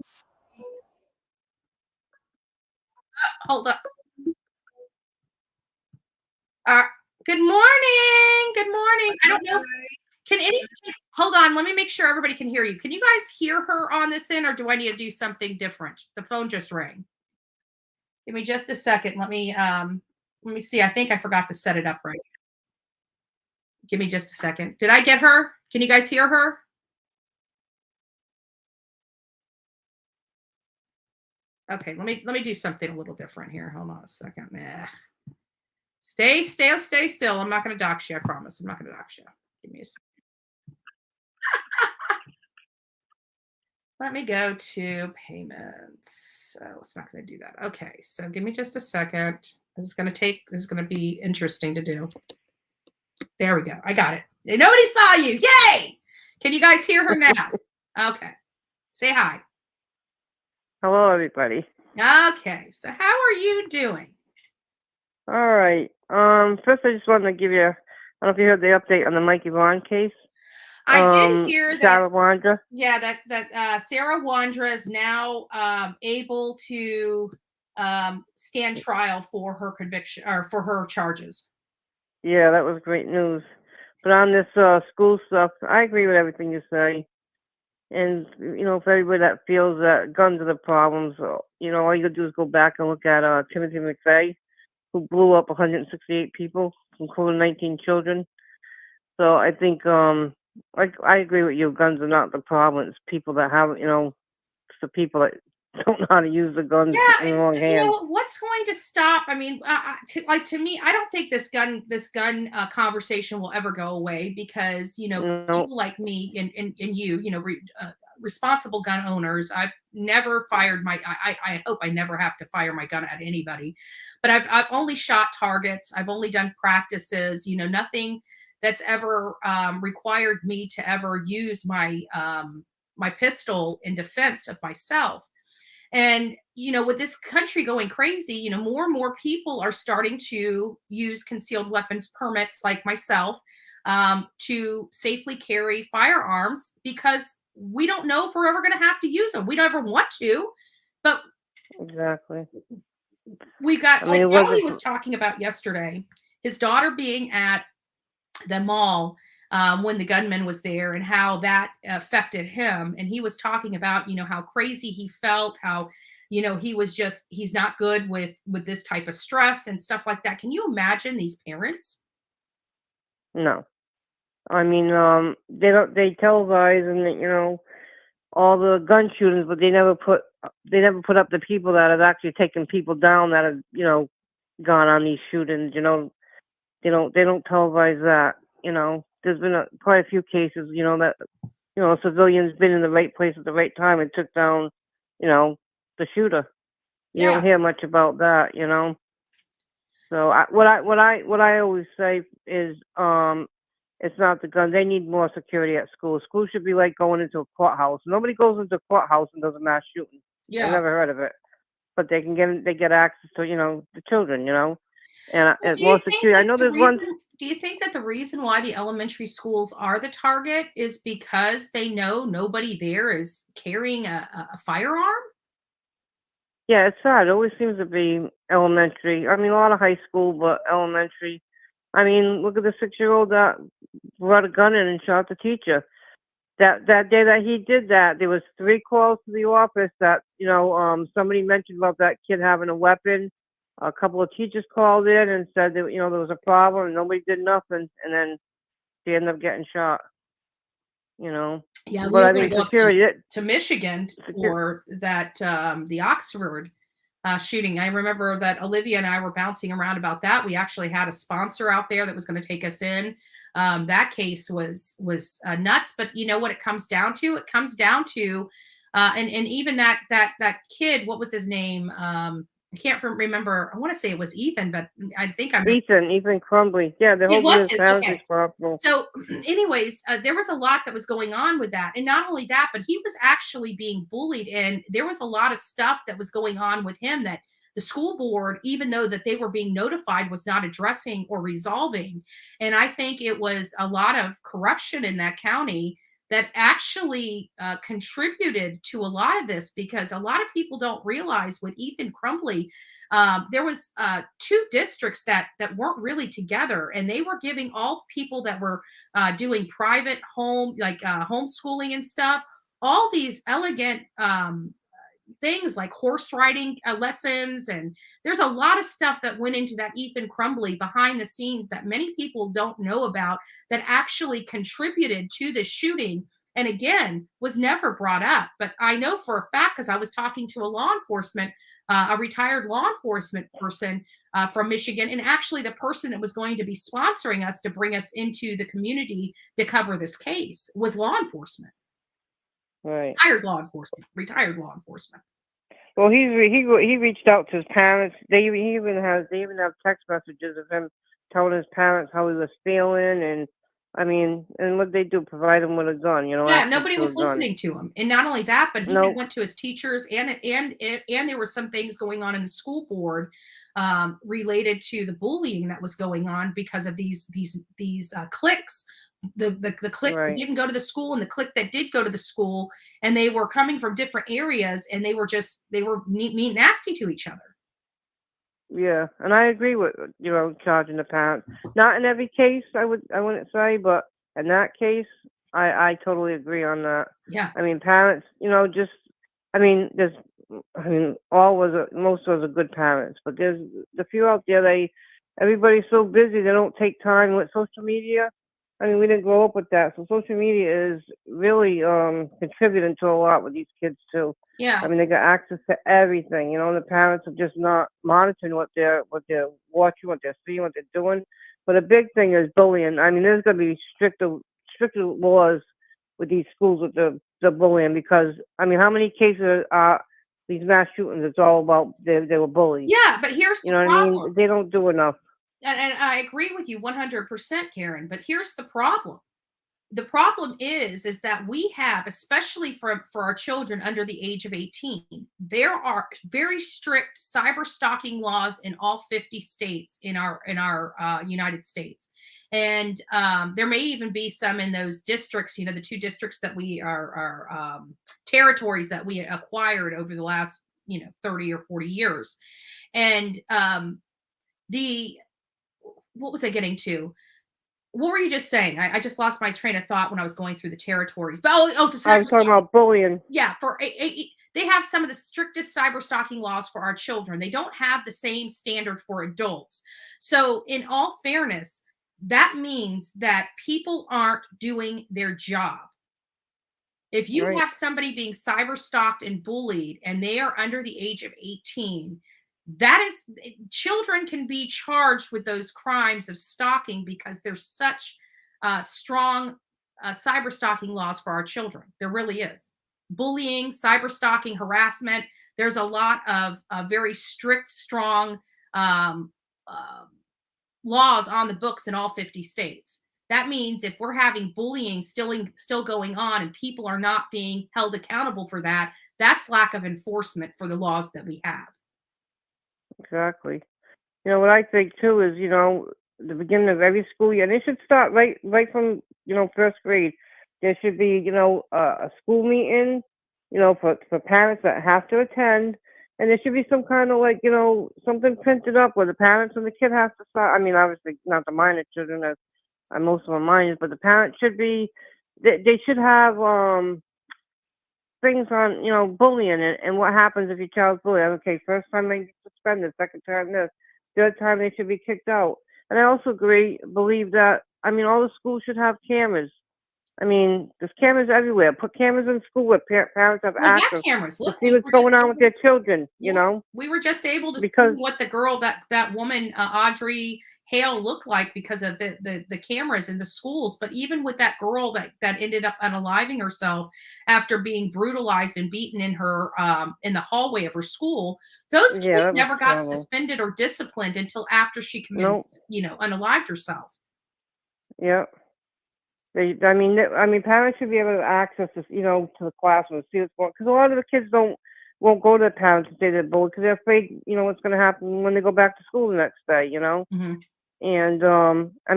Speaker 6: Hold up. Good morning. Good morning. I don't know. Can anybody hold on? Let me make sure everybody can hear you. Can you guys hear her on this end, or do I need to do something different? The phone just rang. Give me just a second. Let me see. I think I forgot to set it up right. Give me just a second. Did I get her? Can you guys hear her? Okay, let me do something a little different here. Hold on a second. Stay still. I'm not going to dox you. I promise. I'm not going to dox you. Give me a second. Let me go to payments. So it's not going to do that. Okay, so give me just a second. This is going to be interesting to do. There we go. I got it. Nobody saw you. Yay! Can you guys hear her now? Okay. Say hi.
Speaker 7: Hello, everybody.
Speaker 6: Okay, so how are you doing?
Speaker 7: All right. First, I just wanted to give you, I don't know if you heard the update on the Mikey Vaughn case.
Speaker 6: I did hear that.
Speaker 7: Sarah Wandra.
Speaker 6: Yeah, that Sarah Wandra is now able to stand trial for her conviction or for her charges.
Speaker 7: Yeah, that was great news. But on this school stuff, I agree with everything you say. And, for everybody that feels that guns are the problems, all you gotta do is go back and look at Timothy McVeigh, who blew up 168 people, including 19 children. So I think, I agree with you. Guns are not the problem. It's people that have, it's the people that don't know how to use the guns in the wrong hands.
Speaker 6: What's going to stop? I mean, to me, I don't think this gun conversation will ever go away because people like me and you, responsible gun owners. I've never fired I hope I never have to fire my gun at anybody, but I've only shot targets. I've only done practices. Nothing that's ever required me to ever use my my pistol in defense of myself. And, with this country going crazy, more and more people are starting to use concealed weapons permits like myself to safely carry firearms because we don't know if we're ever going to have to use them. We don't ever want to, but
Speaker 7: exactly.
Speaker 6: We got, like Joey was talking about yesterday, his daughter being at the mall when the gunman was there and how that affected him. And he was talking about, how crazy he felt, how, he's not good with this type of stress and stuff like that. Can you imagine these parents?
Speaker 7: No. I mean, they televise and all the gun shootings, but they never put up the people that have actually taken people down that have gone on these shootings. They don't televise that. There's been quite a few cases. That civilians been in the right place at the right time and took down the shooter. You
Speaker 6: Yeah.
Speaker 7: don't hear much about that. So what I always say is it's not the gun. They need more security at school. School should be like going into a courthouse. Nobody goes into a courthouse and does a mass shooting.
Speaker 6: Yeah.
Speaker 7: I've never heard of it. But they get access to the children, and more security. I know there's one.
Speaker 6: Do you think that the reason why the elementary schools are the target is because they know nobody there is carrying a firearm?
Speaker 7: Yeah, it's sad. It always seems to be elementary. I mean, a lot of high school, but elementary. I mean, look at the 6-year-old that brought a gun in and shot the teacher. That day that he did that, there was 3 calls to the office that somebody mentioned about that kid having a weapon. A couple of teachers called in and said that there was a problem and nobody did nothing, and then they ended up getting shot.
Speaker 6: Yeah,
Speaker 7: but
Speaker 6: we were
Speaker 7: I
Speaker 6: going
Speaker 7: mean,
Speaker 6: to go
Speaker 7: security.
Speaker 6: to Michigan for that the Oxford shooting. I remember that Olivia and I were bouncing around about that. We actually had a sponsor out there that was going to take us in. That case was nuts, but you know what it comes down to? It comes down to and even that kid, what was his name? I can't remember. I want to say it was Ethan, but I think I'm
Speaker 7: Ethan Crumbly. Yeah, the whole
Speaker 6: was
Speaker 7: his
Speaker 6: it?
Speaker 7: parents
Speaker 6: Okay.
Speaker 7: responsible.
Speaker 6: So, anyways, there was a lot that was going on with that, and not only that, but he was actually being bullied, and there was a lot of stuff that was going on with him that the school board, even though that they were being notified, was not addressing or resolving. And I think it was a lot of corruption in that county that actually contributed to a lot of this, because a lot of people don't realize with Ethan Crumbly, there was 2 districts that weren't really together, and they were giving all people that were doing private home, like homeschooling and stuff, all these elegant things like horse riding lessons. And there's a lot of stuff that went into that Ethan Crumbly behind the scenes that many people don't know about, that actually contributed to the shooting, and again was never brought up. But I know for a fact, because I was talking to a retired law enforcement person from Michigan, and actually the person that was going to be sponsoring us to bring us into the community to cover this case was law enforcement.
Speaker 7: Right.
Speaker 6: Retired law enforcement.
Speaker 7: Well, he reached out to his parents. They even have text messages of him telling his parents how he was feeling, and I mean, and what they do, provide him with a gun,
Speaker 6: Yeah, nobody was listening to him. And not only that, but he went to his teachers, and there were some things going on in the school board related to the bullying that was going on because of these cliques. The clique that didn't go to the school and the clique that did go to the school, and they were coming from different areas, and they were mean, nasty to each other.
Speaker 7: Yeah, and I agree with charging the parents. Not in every case, I wouldn't say, but in that case, I totally agree on that.
Speaker 6: Yeah.
Speaker 7: I mean, parents, most of us are good parents, but there's the few out there. Everybody's so busy, they don't take time with social media. I mean, we didn't grow up with that, so social media is really contributing to a lot with these kids too.
Speaker 6: Yeah.
Speaker 7: I mean, they got access to everything, and the parents are just not monitoring what they're watching, what they're seeing, what they're doing. But a big thing is bullying. I mean, there's going to be stricter laws with these schools with the bullying, because I mean, how many cases are these mass shootings? It's all about they were bullied.
Speaker 6: Yeah, but here's the problem.
Speaker 7: What I mean? They don't do enough.
Speaker 6: And I agree with you 100%, Karen, but here's the problem. The problem is that we have, especially for our children under the age of 18, there are very strict cyber stalking laws in all 50 states in our United States. And there may even be some in those districts, the 2 districts that we are territories that we acquired over the last, 30 or 40 years. And what was I getting to? What were you just saying? I just lost my train of thought when I was going through the territories. But oh, the
Speaker 7: I was
Speaker 6: cyber
Speaker 7: talking about bullying.
Speaker 6: yeah, they have some of the strictest cyber stalking laws for our children. They don't have the same standard for adults. So, in all fairness, that means that people aren't doing their job. If you
Speaker 7: Right.
Speaker 6: have somebody being cyber stalked and bullied and they are under the age of 18, that is children can be charged with those crimes of stalking because there's such strong cyber stalking laws for our children. There really is. Bullying, cyber stalking, harassment. There's a lot of very strict, strong um, uh, laws on the books in all 50 states. That means if we're having bullying still going on and people are not being held accountable for that, that's lack of enforcement for the laws that we have.
Speaker 7: Exactly. What I think too is, the beginning of every school year, and it should start right from, first grade. There should be, a school meeting, for parents that have to attend, and there should be some kind of like, something printed up where the parents and the kid have to start. I mean, obviously not the minor children, as most of them minors, but the parents should be. They should have things on, bullying and what happens if your child's bullied. Okay, first time they get suspended, second time this, third time they should be kicked out. And I also believe that, all the schools should have cameras. There's cameras everywhere. Put cameras in school where parents have
Speaker 6: We have
Speaker 7: access
Speaker 6: cameras.
Speaker 7: to
Speaker 6: Look,
Speaker 7: see what's going on with their children,
Speaker 6: we were just able to see
Speaker 7: because,
Speaker 6: what the girl that woman Audrey Hale looked like because of the cameras in the schools. But even with that girl that ended up unaliving herself after being brutalized and beaten in the hallway of her school, those
Speaker 7: yeah,
Speaker 6: kids
Speaker 7: that was
Speaker 6: never got
Speaker 7: horrible.
Speaker 6: suspended or disciplined until after she committed,
Speaker 7: Nope.
Speaker 6: unalived herself.
Speaker 7: Yeah. Parents should be able to access this, to the classroom, see what's going. Because a lot of the kids won't go to the parents and say they're bullied because they're afraid, what's going to happen when they go back to school the next day,
Speaker 6: Mhm.
Speaker 7: And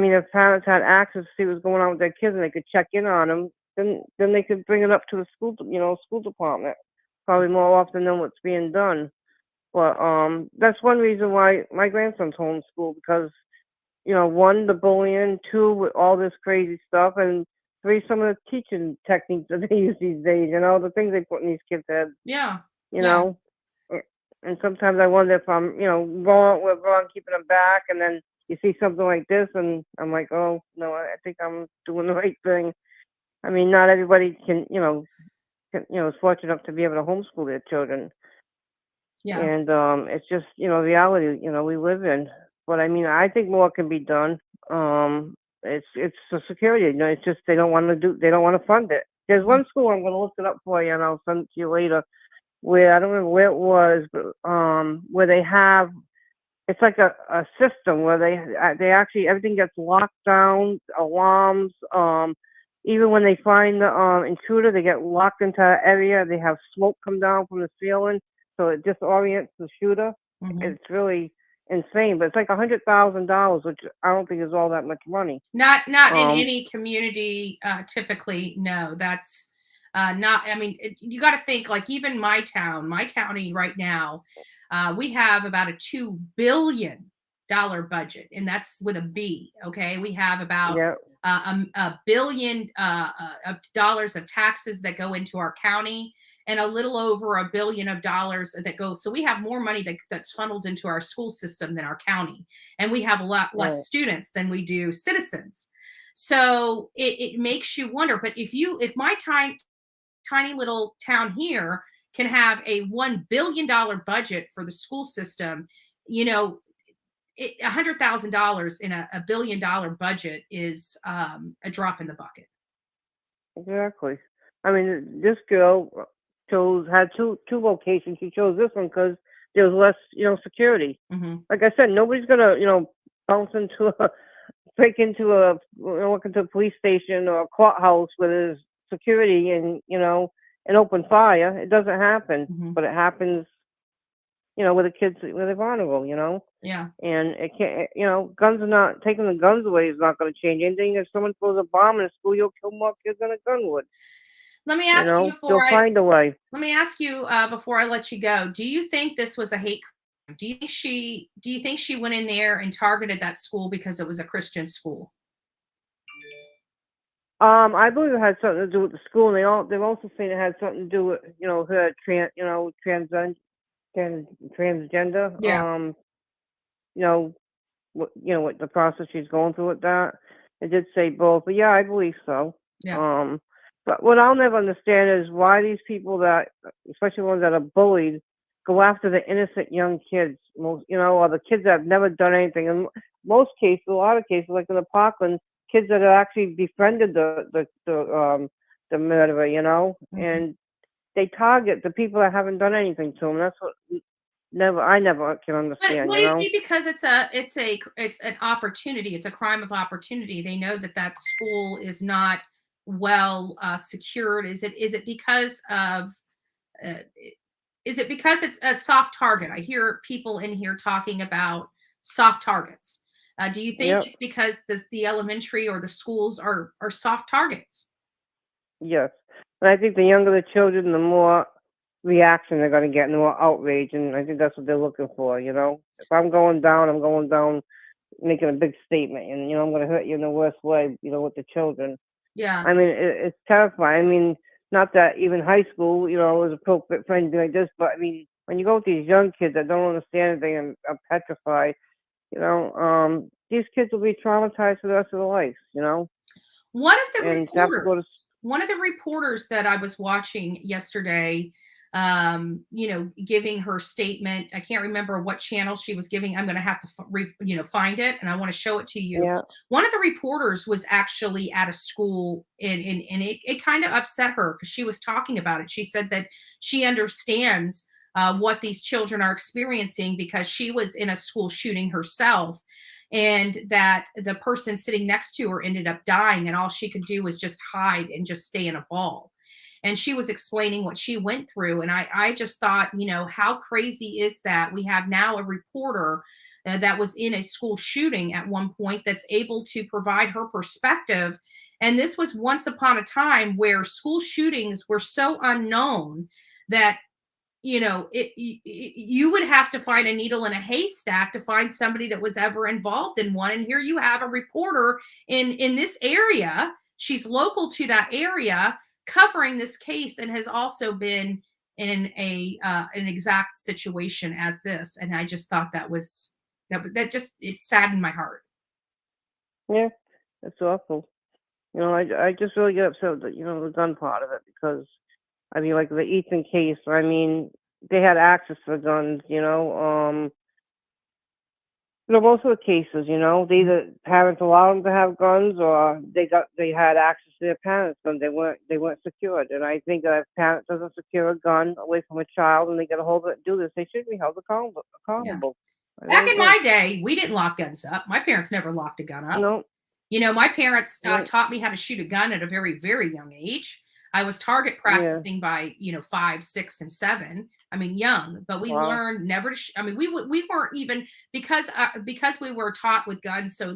Speaker 7: if parents had access to see what's going on with their kids and they could check in on them, then they could bring it up to the school department, probably more often than what's being done. But that's one reason why my grandson's homeschooled because one, the bullying, two, with all this crazy stuff, and three, some of the teaching techniques that they use these days, the things they put in these kids' heads,
Speaker 6: Yeah.
Speaker 7: you
Speaker 6: Yeah.
Speaker 7: know. And sometimes I wonder if I'm, wrong keeping them back, and then you see something like this, and I'm like, oh, no, I think I'm doing the right thing. Not everybody can, is fortunate enough to be able to homeschool their children.
Speaker 6: Yeah.
Speaker 7: And it's just reality we live in. But I think more can be done. It's the security. It's just they don't want to fund it. There's one school, I'm going to look it up for you and I'll send it to you later, where I don't remember where it was, but where they have, it's like a system where they actually, everything gets locked down, alarms. Even when they find the intruder, they get locked into an area. They have smoke come down from the ceiling, so it disorients the shooter.
Speaker 6: Mhm.
Speaker 7: It's really insane, but it's like $100,000, which I don't think is all that much money.
Speaker 6: Not in
Speaker 7: Um,
Speaker 6: any community, typically, no, that's, not you gotta think, like, even my county right now, we have about a $2 billion budget, and that's with a B, okay? We have about,
Speaker 7: yeah,
Speaker 6: a billion, of dollars of taxes that go into our county, and a little over $1 billion of dollars that go, so we have more money that's funneled into our school system than our county, and we have a lot
Speaker 7: right,
Speaker 6: less students than we do citizens. So it makes you wonder. But if my tiny little town here can have a $1 billion budget for the school system, you know, $100,000 in a $1 billion budget is a drop in the bucket.
Speaker 7: exactly. This girl had two locations. She chose this one because there was less, security.
Speaker 6: Hmm.
Speaker 7: Like I said, nobody's gonna, bounce into a break into walk into a police station or a courthouse where there's security and and open fire. It doesn't happen,
Speaker 6: Hmm.
Speaker 7: but it happens, with the kids where they're vulnerable,
Speaker 6: Yeah.
Speaker 7: and it can't, guns are not taking the guns away is not going to change anything. If someone throws a bomb in a school, you'll kill more kids than a gun would.
Speaker 6: Let me ask you
Speaker 7: They'll find a way.
Speaker 6: let me ask you before I let you go. Do you think this was a hate crime? Do you think she went in there and targeted that school because it was a Christian school?
Speaker 7: I believe it had something to do with the school, and they're also saying it had something to do with her transgender.
Speaker 6: Yeah.
Speaker 7: You know what the process she's going through with that. It did say both, but yeah, I believe so.
Speaker 6: Yeah.
Speaker 7: But what I'll never understand is why these people that, especially ones that are bullied, go after the innocent young kids, or the kids that have never done anything. In most cases, a lot of cases, like in the Parkland, kids that have actually befriended the murderer, and they target the people that haven't done anything to them. That's what I never can
Speaker 6: But
Speaker 7: understand,
Speaker 6: what do you think? Because it's an opportunity. It's a crime of opportunity. They know that that school is not well secured. Is it because of uh, is it because it's a soft target? I hear people in here talking about soft targets. Do you think
Speaker 7: Yep.
Speaker 6: it's because the elementary or the schools are soft targets?
Speaker 7: Yes. And I think the younger the children, the more reaction they're going to get and the more outrage. And I think that's what they're looking for. If I'm going down making a big statement. And, I'm going to hurt you in the worst way, with the children.
Speaker 6: Yeah.
Speaker 7: I mean, it's terrifying. I mean, not that even high school, it was appropriate for anything like this. But, I mean, when you go with these young kids that don't understand anything and are petrified, these kids will be traumatized for the rest of their lives.
Speaker 6: One of the
Speaker 7: And to have to go to,
Speaker 6: one of the reporters that I was watching yesterday, giving her statement. I can't remember what channel she was giving. I'm going to have to, find it, and I want to show it to you.
Speaker 7: yeah,
Speaker 6: One of the reporters was actually at a school, and it kind of upset her because she was talking about it. She said that she understands what these children are experiencing because she was in a school shooting herself, and that the person sitting next to her ended up dying, and all she could do was just hide and just stay in a ball. And she was explaining what she went through, and I just thought, how crazy is that we have now a reporter that was in a school shooting at one point that's able to provide her perspective. And this was once upon a time where school shootings were so unknown that you would have to find a needle in a haystack to find somebody that was ever involved in one. And here you have a reporter in this area. She's local to that area, covering this case, and has also been in an exact situation as this. And I just thought that just, it saddened my heart.
Speaker 7: yeah, it's awful. I just really get upset with the gun part of it because, I mean, like the Ethan case, I mean, they had access to the guns, most of the cases, they either parents allowed them to have guns or they had access to their parents' guns. They weren't secured. And I think that if a parent doesn't secure a gun away from a child and they get a hold of it and do this, they should be held
Speaker 6: Yeah.
Speaker 7: accountable. I
Speaker 6: Back
Speaker 7: really
Speaker 6: in
Speaker 7: do.
Speaker 6: my day, we didn't lock guns up. My parents never locked a gun up.
Speaker 7: No,
Speaker 6: My parents
Speaker 7: no,
Speaker 6: taught me how to shoot a gun at a very, very young age. I was target
Speaker 7: yeah,
Speaker 6: practicing by 5, 6, and 7. I mean, young, but we
Speaker 7: wow,
Speaker 6: learned never to. I mean, we weren't even because we were taught with guns so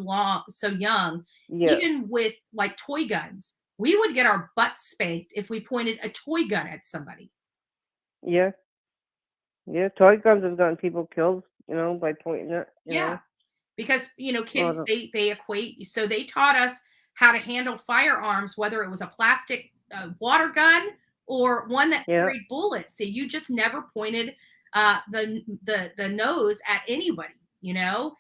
Speaker 6: young.
Speaker 7: yeah,
Speaker 6: Even with like toy guns, we would get our butts spanked if we pointed a toy gun at somebody.
Speaker 7: yeah, yeah. Toy guns have gotten people killed, by pointing it,
Speaker 6: Yeah, because
Speaker 7: Well,
Speaker 6: kids they equate, so they taught us how to handle firearms, whether it was a plastic water gun or one that
Speaker 7: yeah,
Speaker 6: carried bullets. So you just never pointed the nose at anybody.
Speaker 7: mm,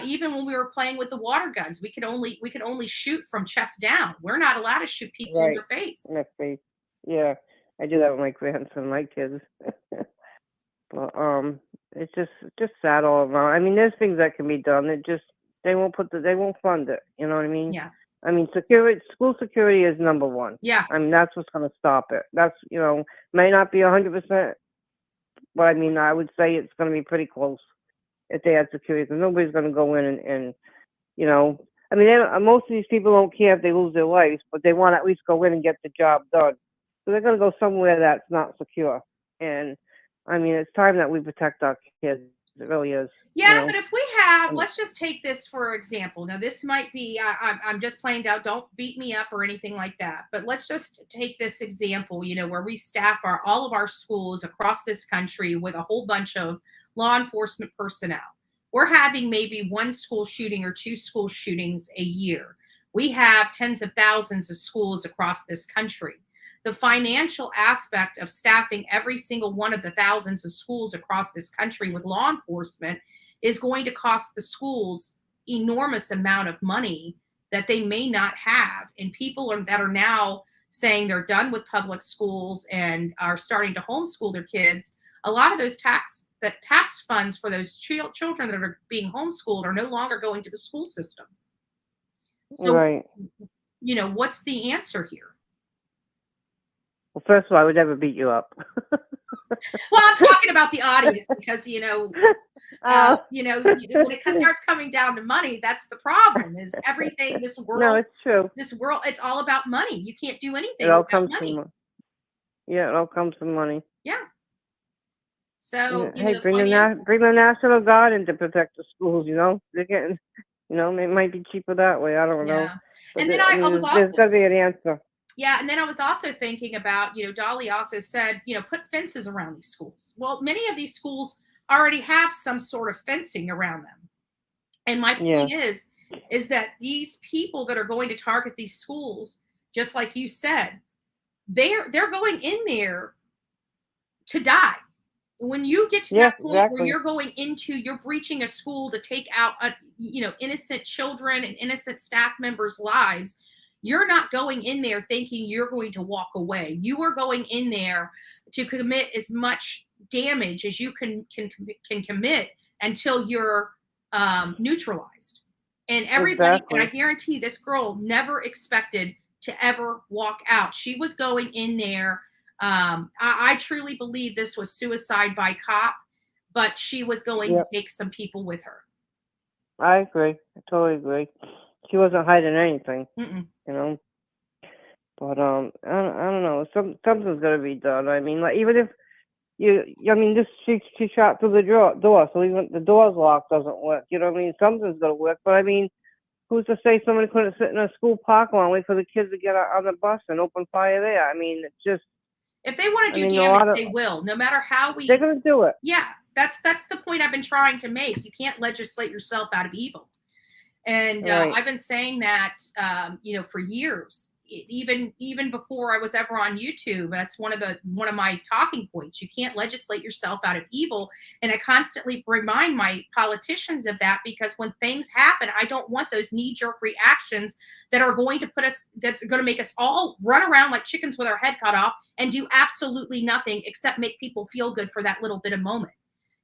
Speaker 6: Even when we were playing with the water guns, we could only shoot from chest down. We're not allowed to shoot people in
Speaker 7: right.
Speaker 6: their face.
Speaker 7: Next face. Yeah, I do that with my grandson and my kids. But it's just sad all around. I mean, there's things that can be done. They won't fund it. You know what I mean?
Speaker 6: Yeah,
Speaker 7: I mean, school security is number one.
Speaker 6: yeah,
Speaker 7: I mean, that's what's going to stop it. That's may not be 100%, but I mean, I would say it's going to be pretty close if they had security. Because nobody's going to go in and you know, I mean, most of these people don't care if they lose their lives, but they want to at least go in and get the job done. So they're going to go somewhere that's not secure. And I mean, it's time that we protect our kids. It really is.
Speaker 6: yeah. But if we have,
Speaker 7: And
Speaker 6: let's just take this for example. Now, this might be, I'm just playing out. Don't beat me up or anything like that. But let's just take this example, where we staff all of our schools across this country with a whole bunch of law enforcement personnel. We're having maybe one school shooting or two school shootings a year. We have tens of thousands of schools across this country. The financial aspect of staffing every single one of the thousands of schools across this country with law enforcement is going to cost the schools enormous amount of money that they may not have. And people that are now saying they're done with public schools and are starting to homeschool their kids, a lot of those tax funds for those children that are being homeschooled are no longer going to the school system. So,
Speaker 7: Right.
Speaker 6: What's the answer here?
Speaker 7: Well, first of all, I would never beat you up.
Speaker 6: Well, I'm talking about the audience because, when it starts coming down to money, that's the problem. Is everything this world?
Speaker 7: No, it's true.
Speaker 6: This world, it's all about money. You can't do anything
Speaker 7: It all
Speaker 6: without
Speaker 7: comes
Speaker 6: money.
Speaker 7: from it all comes from money.
Speaker 6: Yeah. So
Speaker 7: Hey, bring the National Guard in to protect the schools. They're getting, it might be cheaper that way. I don't know.
Speaker 6: Yeah.
Speaker 7: But
Speaker 6: And then I was
Speaker 7: there's
Speaker 6: also
Speaker 7: got to be an answer.
Speaker 6: Yeah, and then I was also thinking about, Dolly also said, put fences around these schools. Well, many of these schools already have some sort of fencing around them. And my point is that these people that are going to target these schools, just like you said, they're going in there to die. When you get to that point where you're breaching a school to take out, innocent children and innocent staff members' lives, you're not going in there thinking you're going to walk away. You are going in there to commit as much damage as you can commit until you're neutralized. And everybody, and I guarantee this girl never expected to ever walk out. She was going in there. I truly believe this was suicide by cop, but she was going to take some people with her.
Speaker 7: I agree. I totally agree. She wasn't hiding anything. But I don't know. Something's got to be done. I mean, like, even if she shot through the door, so even the door's locked doesn't work. You know what I mean? Something's got to work. But I mean, who's to say somebody couldn't sit in a school parking lot and wait for the kids to get on the bus and open fire there? I mean, it's just.
Speaker 6: If they want to do damage, they will. No matter how
Speaker 7: they're going to do it.
Speaker 6: Yeah, that's the point I've been trying to make. You can't legislate yourself out of evil. And I've been saying that, for years, even before I was ever on YouTube. That's one of my talking points. You can't legislate yourself out of evil. And I constantly remind my politicians of that, because when things happen, I don't want those knee-jerk reactions that are going to that's going to make us all run around like chickens with our head cut off and do absolutely nothing except make people feel good for that little bit of moment.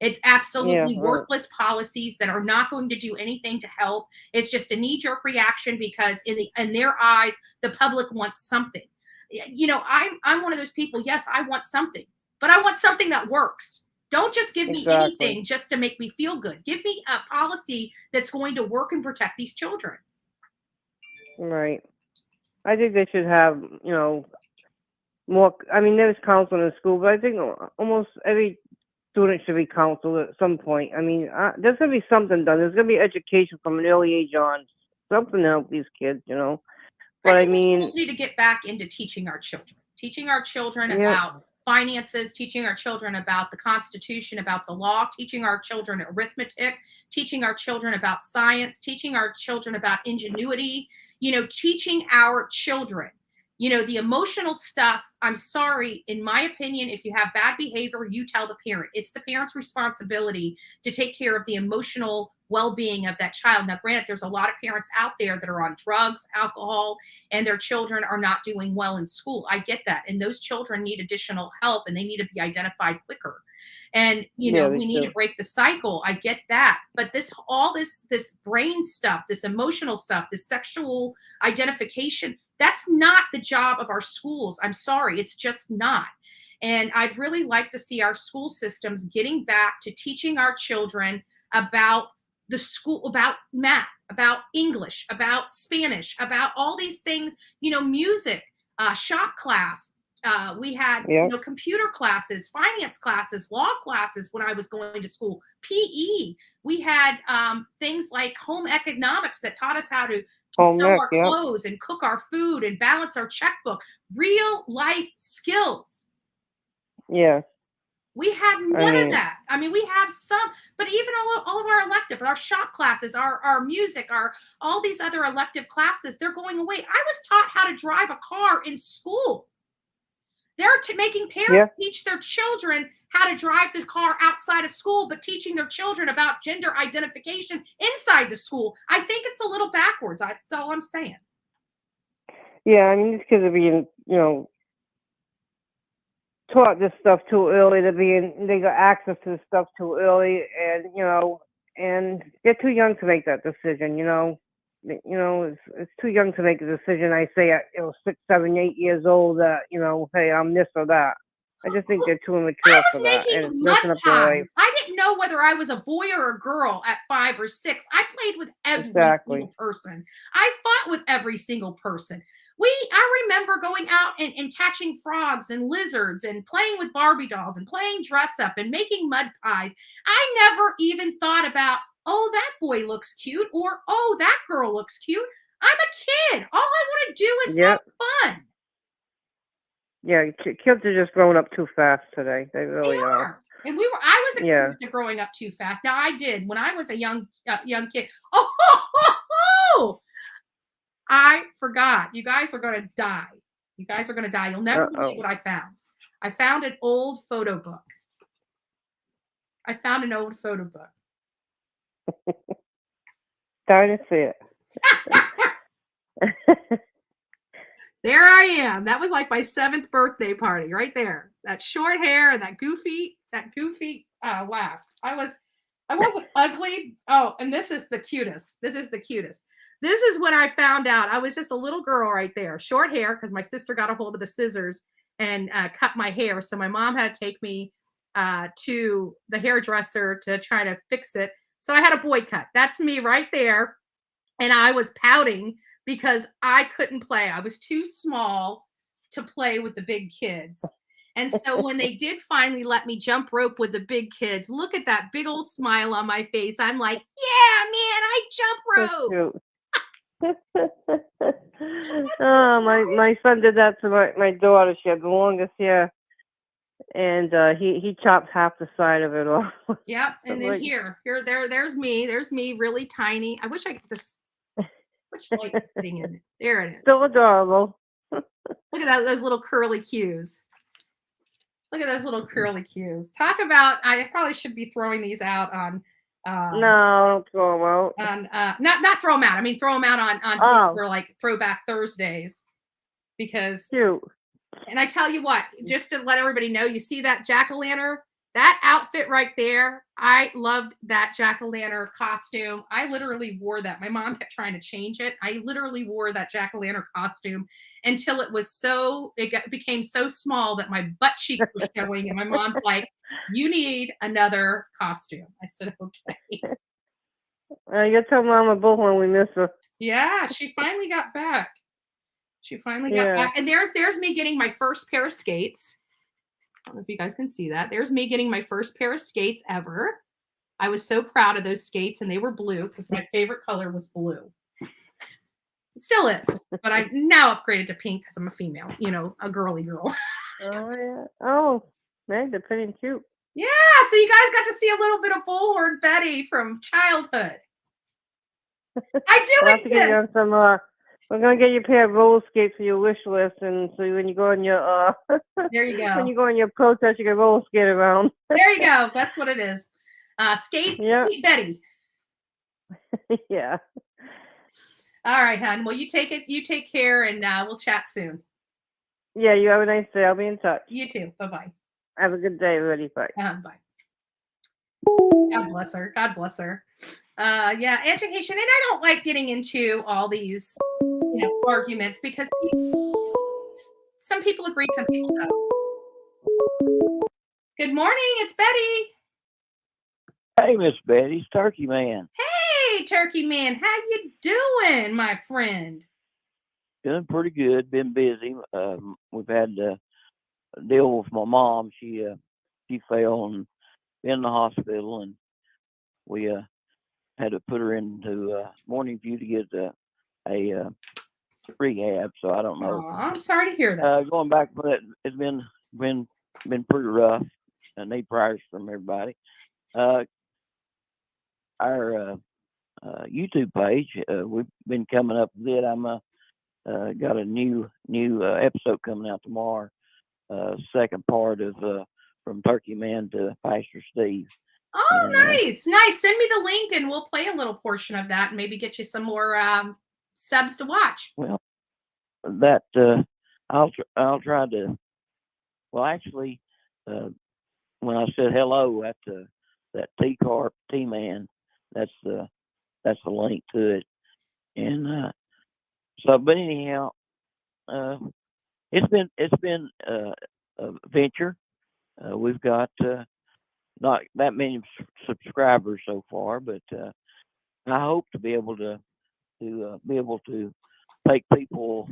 Speaker 6: It's absolutely worthless policies that are not going to do anything to help. It's just a knee-jerk reaction because in their eyes, the public wants something. I'm one of those people. Yes, I want something, but I want something that works. Don't just give me anything just to make me feel good. Give me a policy that's going to work and protect these children.
Speaker 7: Right. I think they should have, more. I mean, there's counseling in school, but I think almost every student should be counseled at some point. I mean, there's going to be something done. There's going to be education from an early age on, something to help these kids, But
Speaker 6: I think schools need to get back into teaching our children about finances, teaching our children about the Constitution, about the law, teaching our children arithmetic, teaching our children about science, teaching our children about ingenuity, teaching our children. The emotional stuff, I'm sorry, in my opinion, if you have bad behavior, you tell the parent. It's the parent's responsibility to take care of the emotional well-being of that child. Now, granted, there's a lot of parents out there that are on drugs, alcohol, and their children are not doing well in school. I get that. And those children need additional help, and they need to be identified quicker. And, we need to break the cycle. I get that. But this brain stuff, this emotional stuff, this sexual identification, that's not the job of our schools. I'm sorry. It's just not. And I'd really like to see our school systems getting back to teaching our children about the school, about math, about English, about Spanish, about all these things, music, shop class. We had, computer classes, finance classes, law classes when I was going to school, PE. We had things like home economics that taught us how to sew our clothes and cook our food and balance our checkbook, real life skills.
Speaker 7: Yeah.
Speaker 6: We have
Speaker 7: I
Speaker 6: none of
Speaker 7: mean,
Speaker 6: that. I mean, we have some, but even all of our elective, our shop classes, our music, all these other elective classes, they're going away. I was taught how to drive a car in school. They're making parents teach their children how to drive the car outside of school, but teaching their children about gender identification inside the school. I think it's a little backwards. That's all I'm saying.
Speaker 7: yeah, I mean, these kids are being, taught this stuff too early. They got access to this stuff too early, and they're too young to make that decision. It's too young to make a decision. I say at 6, 7, 8 years old that hey, I'm this or that. I just think they're too immature for that, and it's messing up their life.
Speaker 6: I didn't know whether I was a boy or a girl at 5 or 6. I played with every single person. I fought with every single person. I remember going out and catching frogs and lizards and playing with Barbie dolls and playing dress up and making mud pies. I never even thought about, oh, that boy looks cute, or oh, that girl looks cute. I'm a kid. All I want to do is have fun.
Speaker 7: Yeah, kids are just growing up too fast today. They really are.
Speaker 6: And I was accused of growing up too fast. Now I did when I was a young kid. I forgot. You guys are going to die. You guys are going to die. You'll never believe what I found. I found an old photo book.
Speaker 7: Starting to see it.
Speaker 6: There I am. That was like my 7th birthday party right there. That short hair and that goofy laugh. I wasn't ugly. Oh, and this is the cutest. This is when I found out I was just a little girl right there. Short hair, because my sister got a hold of the scissors and cut my hair. So my mom had to take me to the hairdresser to try to fix it. So I had a boy cut. That's me right there. And I was pouting because I couldn't play. I was too small to play with the big kids. And so when they did finally let me jump rope with the big kids, look at that big old smile on my face. I'm like, yeah, man, I jump rope.
Speaker 7: Oh, my son did that to my daughter. She had the longest hair, and he chopped half the side of it off.
Speaker 6: Yep, and then there's me, really tiny. I wish I could this. Which light is fitting in? There it is.
Speaker 7: Still adorable.
Speaker 6: Look at those little curly cues. Talk about, I probably should be throwing these out on.
Speaker 7: No, don't throw them out.
Speaker 6: On not throw them out. I mean, throw them out on for like Throwback Thursdays, because.
Speaker 7: Cute.
Speaker 6: And I tell you what, just to let everybody know, you see that jack-o'-lantern? That outfit right there, I loved that jack-o'-lantern costume. I literally wore that. My mom kept trying to change it. I literally wore that jack-o'-lantern costume until it became so small that my butt cheek was showing. And my mom's like, you need another costume. I said, okay.
Speaker 7: You'll tell Mama both when we miss her.
Speaker 6: Yeah, she finally got back. And there's me getting my first pair of skates. I don't know if you guys can see that. There's me getting my first pair of skates ever. I was so proud of those skates, and they were blue because my favorite color was blue. It still is, but I've now upgraded to pink because I'm a female, a girly girl.
Speaker 7: Oh, yeah. Oh, man, they're pretty cute.
Speaker 6: Yeah, so you guys got to see a little bit of Bullhorn Betty from childhood. I do exist.
Speaker 7: We're gonna get you a pair of roller skates for your wish list, and so when you go on your
Speaker 6: there you go.
Speaker 7: When you go on your protest, you can roller skate around.
Speaker 6: There you go. That's what it is. Skate Betty.
Speaker 7: Yeah.
Speaker 6: All right, hon. Well, you take it. You take care, and we'll chat soon.
Speaker 7: Yeah. You have a nice day. I'll be in touch.
Speaker 6: You too. Bye-bye.
Speaker 7: Have a good day, everybody. Bye.
Speaker 6: Bye. God bless her. God bless her. Yeah, education. And I don't like getting into all these, arguments, because some people agree, some people don't. Good morning. It's Betty.
Speaker 8: Hey, Miss Betty. It's Turkey Man.
Speaker 6: Hey, Turkey Man. How you doing, my friend?
Speaker 8: Doing pretty good. Been busy. We've had to deal with my mom. She fell and in the hospital, and we had to put her into Morning View to get a rehab. So I don't know.
Speaker 6: Oh, I'm sorry to hear that.
Speaker 8: Going back, but it's been pretty rough. I need prayers from everybody. Our YouTube page, we've been coming up with it. I'm got a new episode coming out tomorrow. Second part of From Turkey Man to Pastor Steve.
Speaker 6: Oh,
Speaker 8: And,
Speaker 6: nice. Send me the link and we'll play a little portion of that and maybe get you some more subs to watch.
Speaker 8: Well, that I'll try to. Well, actually, when I said hello at that T-Carp T-Man, that's the link to it. And so, but anyhow, it's been a venture. We've got not that many subscribers so far, but I hope to be able to take people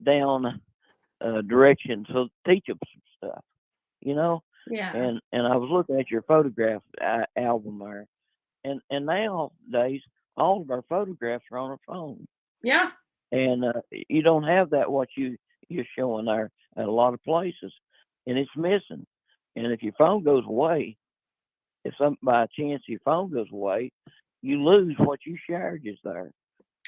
Speaker 8: down direction, so teach them some stuff,
Speaker 6: Yeah.
Speaker 8: And I was looking at your photograph album there, and nowadays all of our photographs are on our phone.
Speaker 6: Yeah.
Speaker 8: And you don't have that what you're showing there at a lot of places, and it's missing. And if your phone goes away, if by chance your phone goes away, you lose what you shared just there.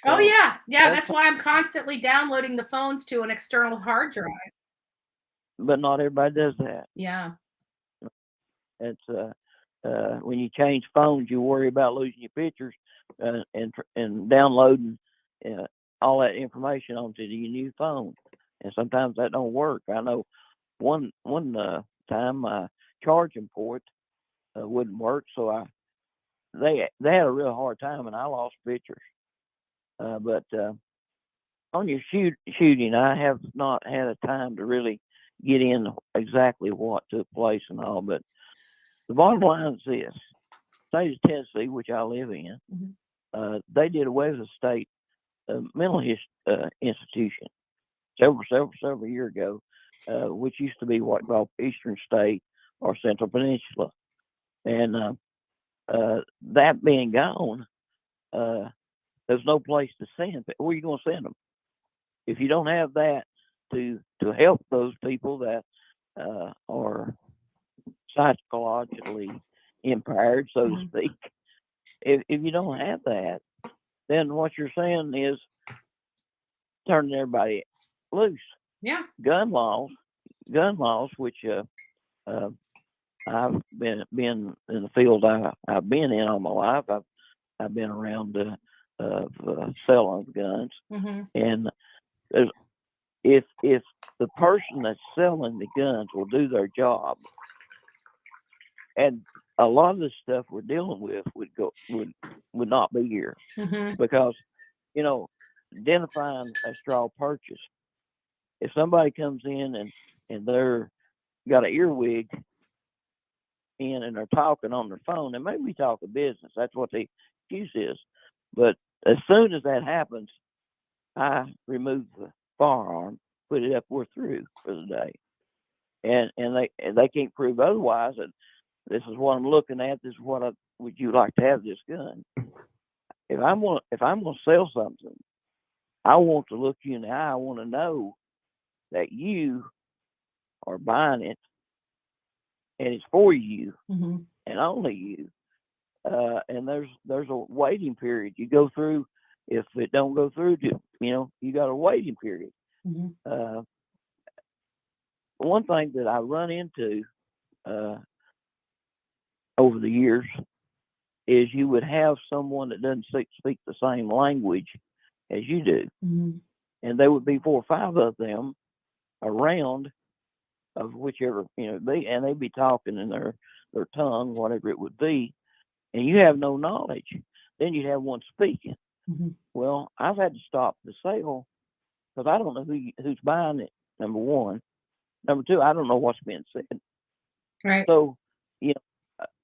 Speaker 6: Oh yeah. That's why I'm constantly downloading the phones to an external hard drive.
Speaker 8: But not everybody does that.
Speaker 6: Yeah.
Speaker 8: It's when you change phones, you worry about losing your pictures and downloading all that information onto your new phone, and sometimes that don't work. I know one time my charging port wouldn't work, so they had a real hard time, and I lost pictures. But on your shooting, I have not had a time to really get in exactly what took place and all. But the bottom line is this: state of Tennessee, which I live in, they did away with the state mental institution several years ago, which used to be what called Eastern State or Central Peninsula, and that being gone, there's no place to send. Where are you going to send them if you don't have that to help those people that are psychologically impaired, so to speak? If you don't have that, then what you're saying is turning everybody loose.
Speaker 6: Yeah.
Speaker 8: Gun laws, which I've been in the field I've been in all my life. I've been around selling guns, and if the person that's selling the guns will do their job, and a lot of the stuff we're dealing with would not be here, because identifying a straw purchase. If somebody comes in and they're got an earwig in and they're talking on their phone, they may be talking business. That's what the excuse is. But as soon as that happens, I remove the firearm, put it up, we're through for the day. And they can't prove otherwise. That this is what I'm looking at. This is what would you like to have this gun? If I'm going to sell something, I want to look you in the eye. I want to know that you are buying it, and it's for you, and only you. And there's a waiting period you go through. If it don't go through, you got a waiting period. One thing that I run into over the years is you would have someone that doesn't speak the same language as you do, and there would be 4 or 5 of them around, of whichever be, and they'd be talking in their tongue, whatever it would be, and you have no knowledge. Then you'd have one speaking. Well, I've had to stop the sale because I don't know who's buying it. Number one. Number two, I don't know what's being said.
Speaker 6: Right.
Speaker 8: So,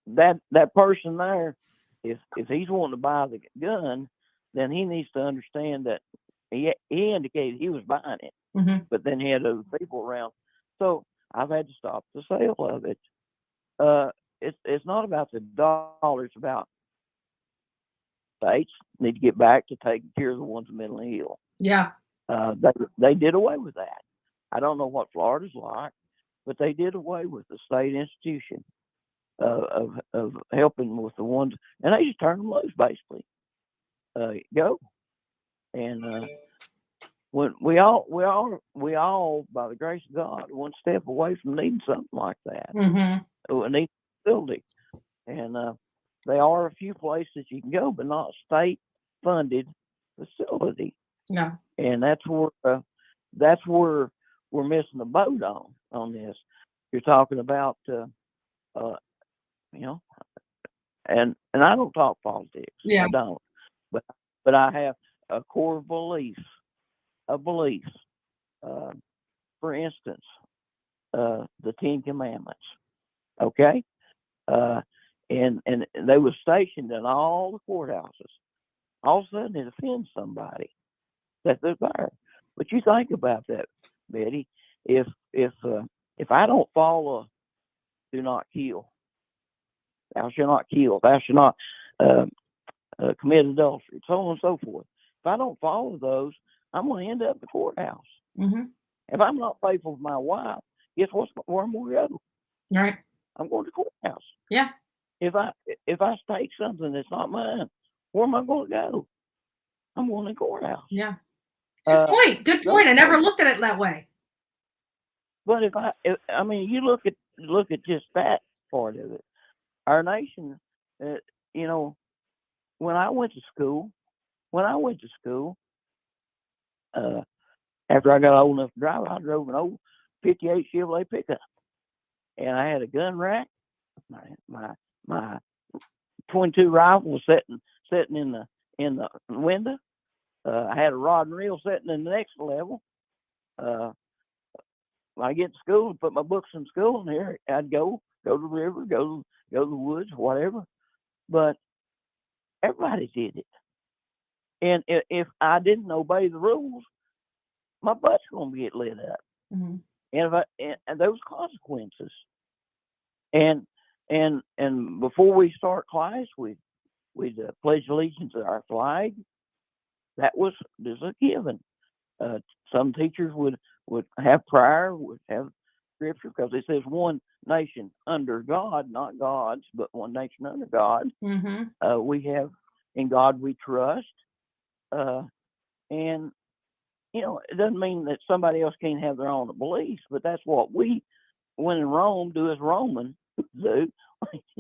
Speaker 8: that person there, if he's wanting to buy the gun, then he needs to understand that he indicated he was buying it, but then he had other people around. So I've had to stop the sale of it. It's not about the dollar. It's about states need to get back to taking care of the ones mentally ill.
Speaker 6: Yeah.
Speaker 8: They did away with that. I don't know what Florida's like. but they did away with the state institution of helping with the ones, and they just turned them loose basically. Go and when we all by the grace of God one step away from needing something like that. We need a facility, and there are a few places you can go, but not state funded facility.
Speaker 6: Yeah.
Speaker 8: And that's where we're missing the boat on this. You're talking about and I don't talk politics.
Speaker 6: Yeah.
Speaker 8: I don't. But I have a core belief. For instance, the Ten Commandments. Okay? And they were stationed in all the courthouses. All of a sudden it offends somebody that they're there. But you think about that, Betty. If I don't follow do not kill, thou shalt not kill, thou shalt not commit adultery, so on and so forth. If I don't follow those, I'm going to end up in the courthouse. If I'm not faithful to my wife, guess where I'm going to go?
Speaker 6: Right.
Speaker 8: I'm going to the courthouse.
Speaker 6: Yeah.
Speaker 8: If I take something that's not mine, where am I going to go? I'm going to the courthouse.
Speaker 6: Yeah. Good point. I never looked at it that way.
Speaker 8: But I mean, you look at just that part of it. Our nation, when I went to school, after I got old enough to drive, I drove an old '58 Chevrolet pickup, and I had a gun rack. My 22 rifle was sitting in the window. I had a rod and reel sitting in the next level. When I get to school and put my books in school, and here I'd go to the river, go to the woods, whatever. But everybody did it, and if I didn't obey the rules, my butt's gonna get lit up, and those consequences. And before we start class, we pledge allegiance to our flag. There's a given. Some teachers would have prayer, would have scripture, because it says one nation under God, not gods, but one nation under God. We have in God we trust, and it doesn't mean that somebody else can't have their own beliefs, but that's what we, when in Rome, do as Roman do.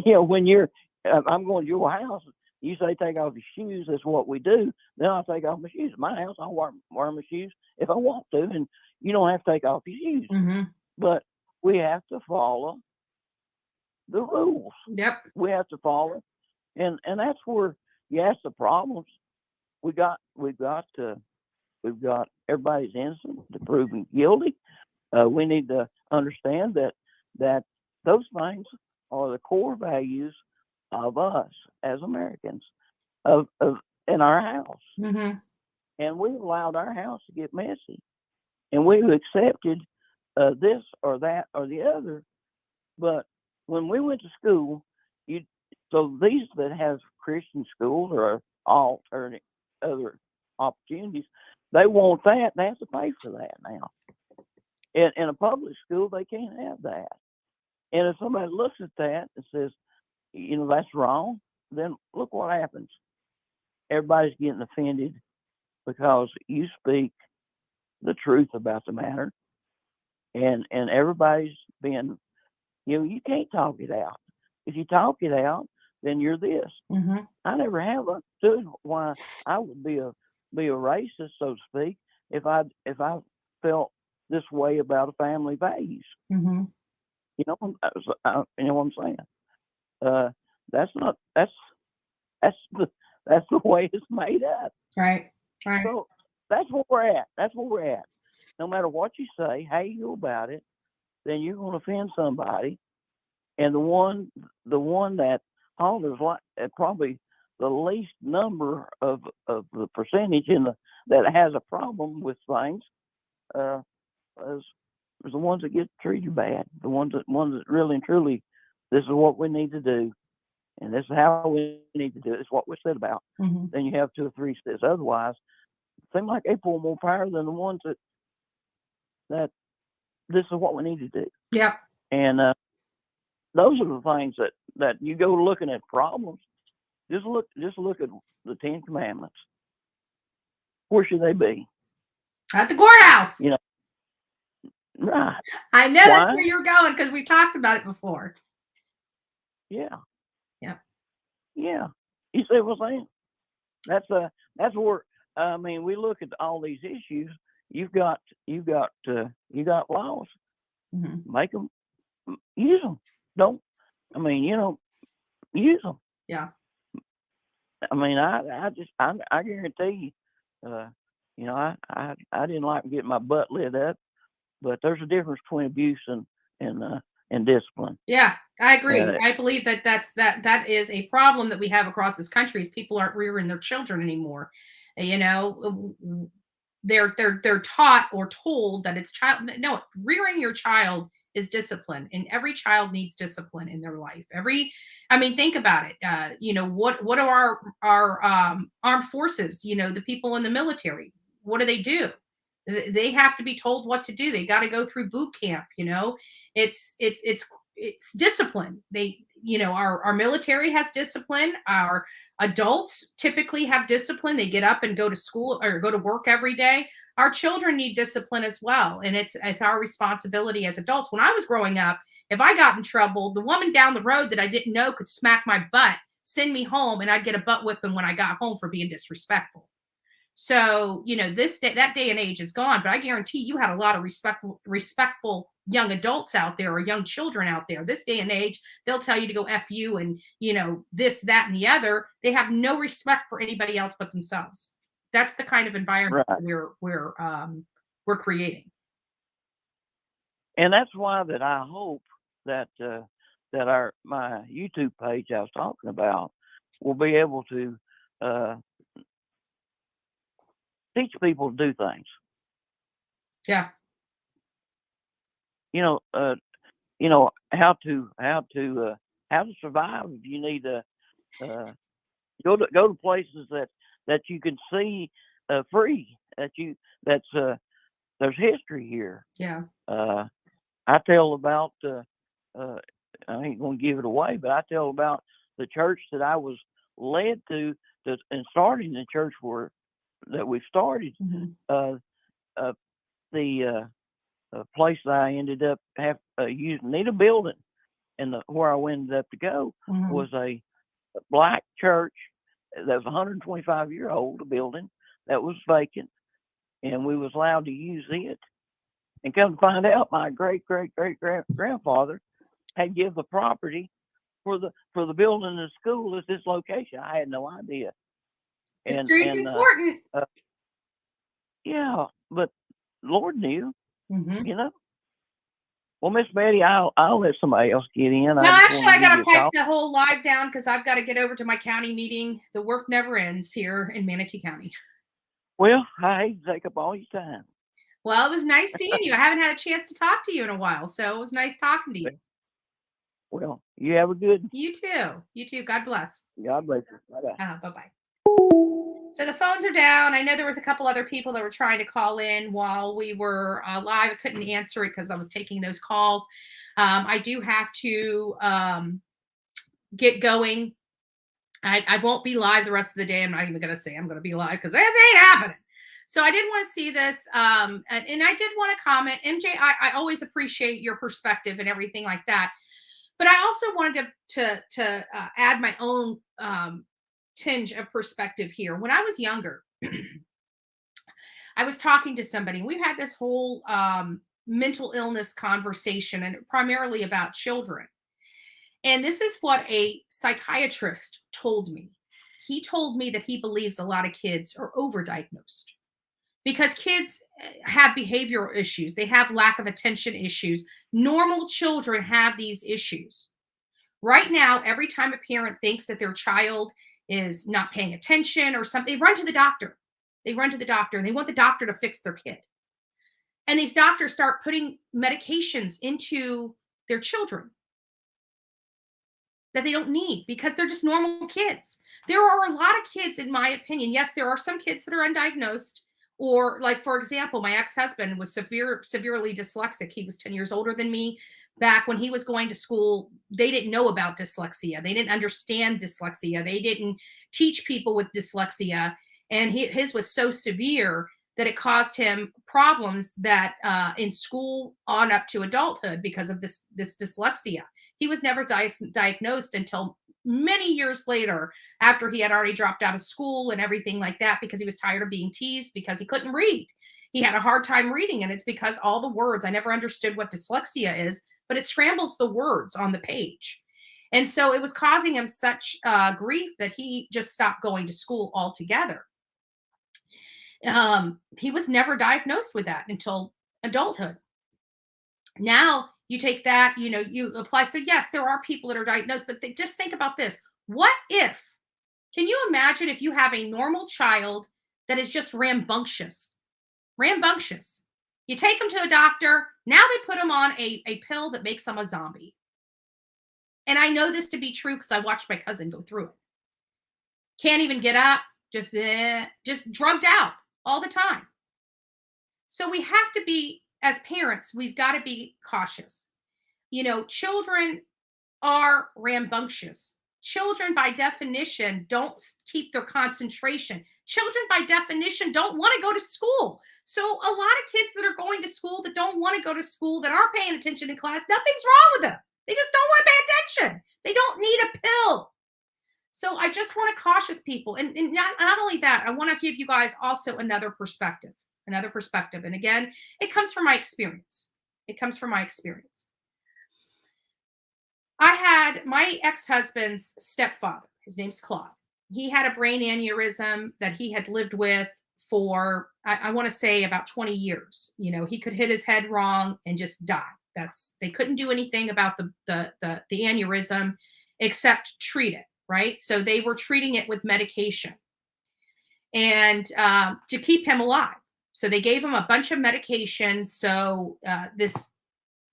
Speaker 8: When I'm going to your house, you say take off your shoes. That's what we do. Then I'll take off my shoes. At my house, I'll wear my shoes if I want to, and you don't have to take off your shoes. But we have to follow the rules.
Speaker 6: Yep.
Speaker 8: We have to follow, and that's where you ask the problems. We've got everybody's innocent to proven guilty. We need to understand that those things are the core values of us as Americans, of in our house. And we've allowed our house to get messy, and we've accepted this or that or the other. But when we went to school, so these that have Christian schools or alternate other opportunities, they want that. They have to pay for that now. In a public school, they can't have that. And if somebody looks at that and says, that's wrong, then look what happens. Everybody's getting offended because you speak the truth about the matter, and everybody's being, you can't talk it out. If you talk it out, then you're this. I never have understood why I would be a racist, so to speak, if I felt this way about family values. You know what I'm saying? That's the way it's made up.
Speaker 6: Right.
Speaker 8: So that's where we're at. No matter what you say, how you go about it, then you're going to offend somebody. And the one that hollers like probably the least number of the percentage that has a problem with things is the ones that get treated bad. The ones that really and truly, this is what we need to do, and this is how we need to do it. It's what we're said about. Then you have 2 or 3 steps. Otherwise, it seems like they pull more power than the ones that this is what we need to do.
Speaker 6: Yep.
Speaker 8: And those are the things that you go looking at problems. Just look at the Ten Commandments. Where should they be?
Speaker 6: At the courthouse.
Speaker 8: You know, right?
Speaker 6: I know
Speaker 8: Why?
Speaker 6: that's where you're going because we've talked about it before.
Speaker 8: Yeah.
Speaker 6: Yep.
Speaker 8: Yeah. You see what I'm saying? That's where I mean, we look at all these issues. You've got laws.
Speaker 6: Mm-hmm.
Speaker 8: Make them, use them. Don't. I mean, use them.
Speaker 6: Yeah.
Speaker 8: I mean, I guarantee you, I didn't like getting my butt lit up, but there's a difference between abuse and discipline.
Speaker 6: Yeah, I agree. I believe that is a problem that we have across this country is people aren't rearing their children anymore. They're taught or told that it's rearing your child is discipline, and every child needs discipline in their life. Think about it. What are our armed forces? The people in the military. What do? They have to be told what to do. They got to go through boot camp. It's discipline. Our military has discipline. Our adults typically have discipline. They get up and go to school or go to work every day. Our children need discipline as well. And it's our responsibility as adults. When I was growing up, if I got in trouble, the woman down the road that I didn't know could smack my butt, send me home, and I'd get a butt whipping when I got home for being disrespectful. So, that day and age is gone, but I guarantee you had a lot of respectful young adults out there or young children out there. This day and age, they'll tell you to go F you and, this, that, and the other. They have no respect for anybody else but themselves. That's the kind of environment we're creating.
Speaker 8: And that's why that I hope that my YouTube page I was talking about will be able to teach people to do things.
Speaker 6: Yeah.
Speaker 8: How to survive if you need to go to places that you can see free. There's history here.
Speaker 6: Yeah.
Speaker 8: I tell about I ain't gonna give it away, but I tell about the church that I was led to and starting the church that we started.
Speaker 6: Mm-hmm.
Speaker 8: The place that I ended up using need a building, and where I ended up to go
Speaker 6: mm-hmm.
Speaker 8: was a black church that was 125-year-old, a building that was vacant, and we was allowed to use it. And come to find out, my great grandfather had given the property for the building of the school as this location. I had no idea.
Speaker 6: History's important.
Speaker 8: Yeah, but Lord knew.
Speaker 6: Mm-hmm.
Speaker 8: Well, Miss Betty, I'll let somebody else get in.
Speaker 6: No, actually, I got to pipe the whole live down because I've got to get over to my county meeting. The work never ends here in Manatee County.
Speaker 8: Well, I hate to take up all your time.
Speaker 6: Well, it was nice seeing you. I haven't had a chance to talk to you in a while, so it was nice talking to you.
Speaker 8: Well, you have a good.
Speaker 6: You too. You too. God bless.
Speaker 8: God bless you. Bye-bye.
Speaker 6: Bye-bye. So the phones are down. I know there was a couple other people that were trying to call in while we were live. I couldn't answer it because I was taking those calls. I do have to get going. I won't be live the rest of the day. I'm not even going to say I'm going to be live because that ain't happening. So I did want to see this. And I did want to comment. MJ, I always appreciate your perspective and everything like that. But I also wanted to add my own tinge of perspective here. When I was younger, I was talking to somebody. We've had this whole mental illness conversation, and primarily about children. And this is what a psychiatrist told me. He told me that he believes a lot of kids are overdiagnosed because kids have behavioral issues. They have lack of attention issues. Normal children have these issues. Right now, every time a parent thinks that their child is not paying attention or something, they run to the doctor. They run to the doctor and they want the doctor to fix their kid. And these doctors start putting medications into their children that they don't need because they're just normal kids. There are a lot of kids, in my opinion. Yes, there are some kids that are undiagnosed Or like, for example, my ex-husband was severely dyslexic. He was 10 years older than me. Back when he was going to school, they didn't know about dyslexia. They didn't understand dyslexia. They didn't teach people with dyslexia. And his was so severe that it caused him problems that in school on up to adulthood because of this dyslexia. He was never diagnosed until many years later, after he had already dropped out of school and everything like that, because he was tired of being teased because he couldn't read. He had a hard time reading, and it's because all the words, I never understood what dyslexia is, but it scrambles the words on the page. And so it was causing him such grief that he just stopped going to school altogether. He was never diagnosed with that until adulthood. Now you take that, you apply. So yes, there are people that are diagnosed, but just think about this. What if, can you imagine if you have a normal child that is just rambunctious? Rambunctious. You take them to a doctor. Now they put them on a pill that makes them a zombie. And I know this to be true because I watched my cousin go through it. Can't even get up, just drugged out all the time. So we have to be, as parents, we've got to be cautious. Children are rambunctious. Children, by definition, don't keep their concentration. Children, by definition, don't want to go to school. So a lot of kids that are going to school that don't want to go to school, that aren't paying attention in class, nothing's wrong with them. They just don't want to pay attention. They don't need a pill. So I just want to cautious people. And not only that, I want to give you guys also another perspective. And again, it comes from my experience. I had my ex-husband's stepfather. His name's Claude. He had a brain aneurysm that he had lived with for, I want to say, about 20 years. He could hit his head wrong and just die. They couldn't do anything about the aneurysm except treat it, right? So they were treating it with medication and to keep him alive. So they gave him a bunch of medication so this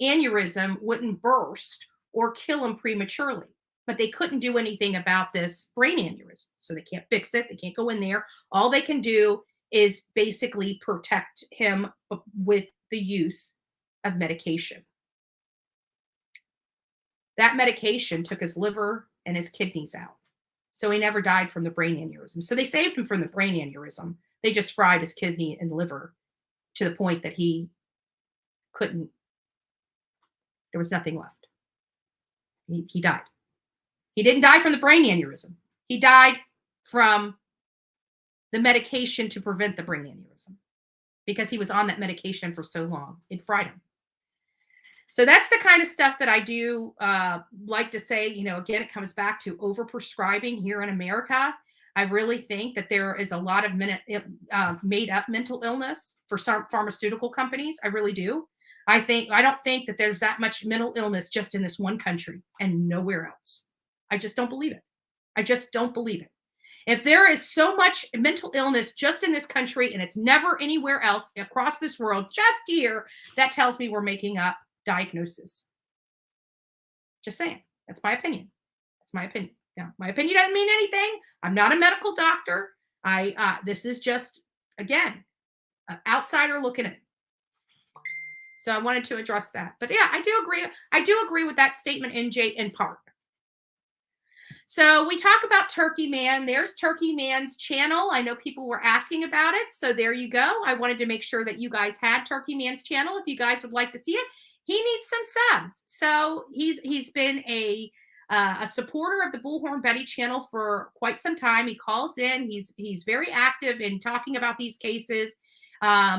Speaker 6: aneurysm wouldn't burst or kill him prematurely. But they couldn't do anything about this brain aneurysm. So they can't fix it. They can't go in there. All they can do is basically protect him with the use of medication. That medication took his liver and his kidneys out. So he never died from the brain aneurysm. So they saved him from the brain aneurysm. They just fried his kidney and liver to the point that he couldn't, there was nothing left. He died. He didn't die from the brain aneurysm. He died from the medication to prevent the brain aneurysm because he was on that medication for so long. It fried him. So that's the kind of stuff that I do like to say, again, it comes back to overprescribing here in America. I really think that there is a lot of made up mental illness for some pharmaceutical companies. I really do. I don't think that there's that much mental illness just in this one country and nowhere else. I just don't believe it. If there is so much mental illness just in this country and it's never anywhere else across this world, just here, that tells me we're making up diagnosis. Just saying. That's my opinion. Now, my opinion doesn't mean anything. I'm not a medical doctor. This is just, again, an outsider looking at it. So I wanted to address that. But yeah, I do agree with that statement, NJ, in part. So we talk about Turkey Man. There's Turkey Man's channel. I know people were asking about it. So there you go. I wanted to make sure that you guys had Turkey Man's channel. If you guys would like to see it, he needs some subs. So he's been a supporter of the Bullhorn Betty channel for quite some time. He calls in. He's very active in talking about these cases.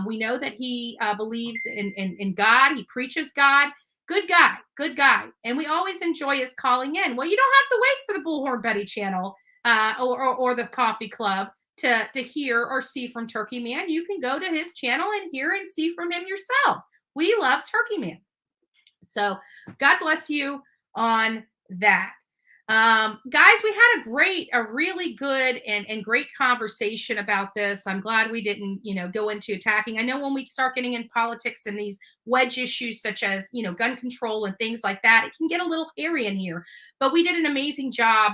Speaker 6: We know that he believes in God. He preaches God. Good guy. And we always enjoy his calling in. Well, you don't have to wait for the Bullhorn Betty channel or the Coffee Club to hear or see from Turkey Man. You can go to his channel and hear and see from him yourself. We love Turkey Man. So God bless you on that. Guys, we had a really good and great conversation about this. I'm glad we didn't, go into attacking. I know when we start getting in politics and these wedge issues such as, gun control and things like that, it can get a little hairy in here. But we did an amazing job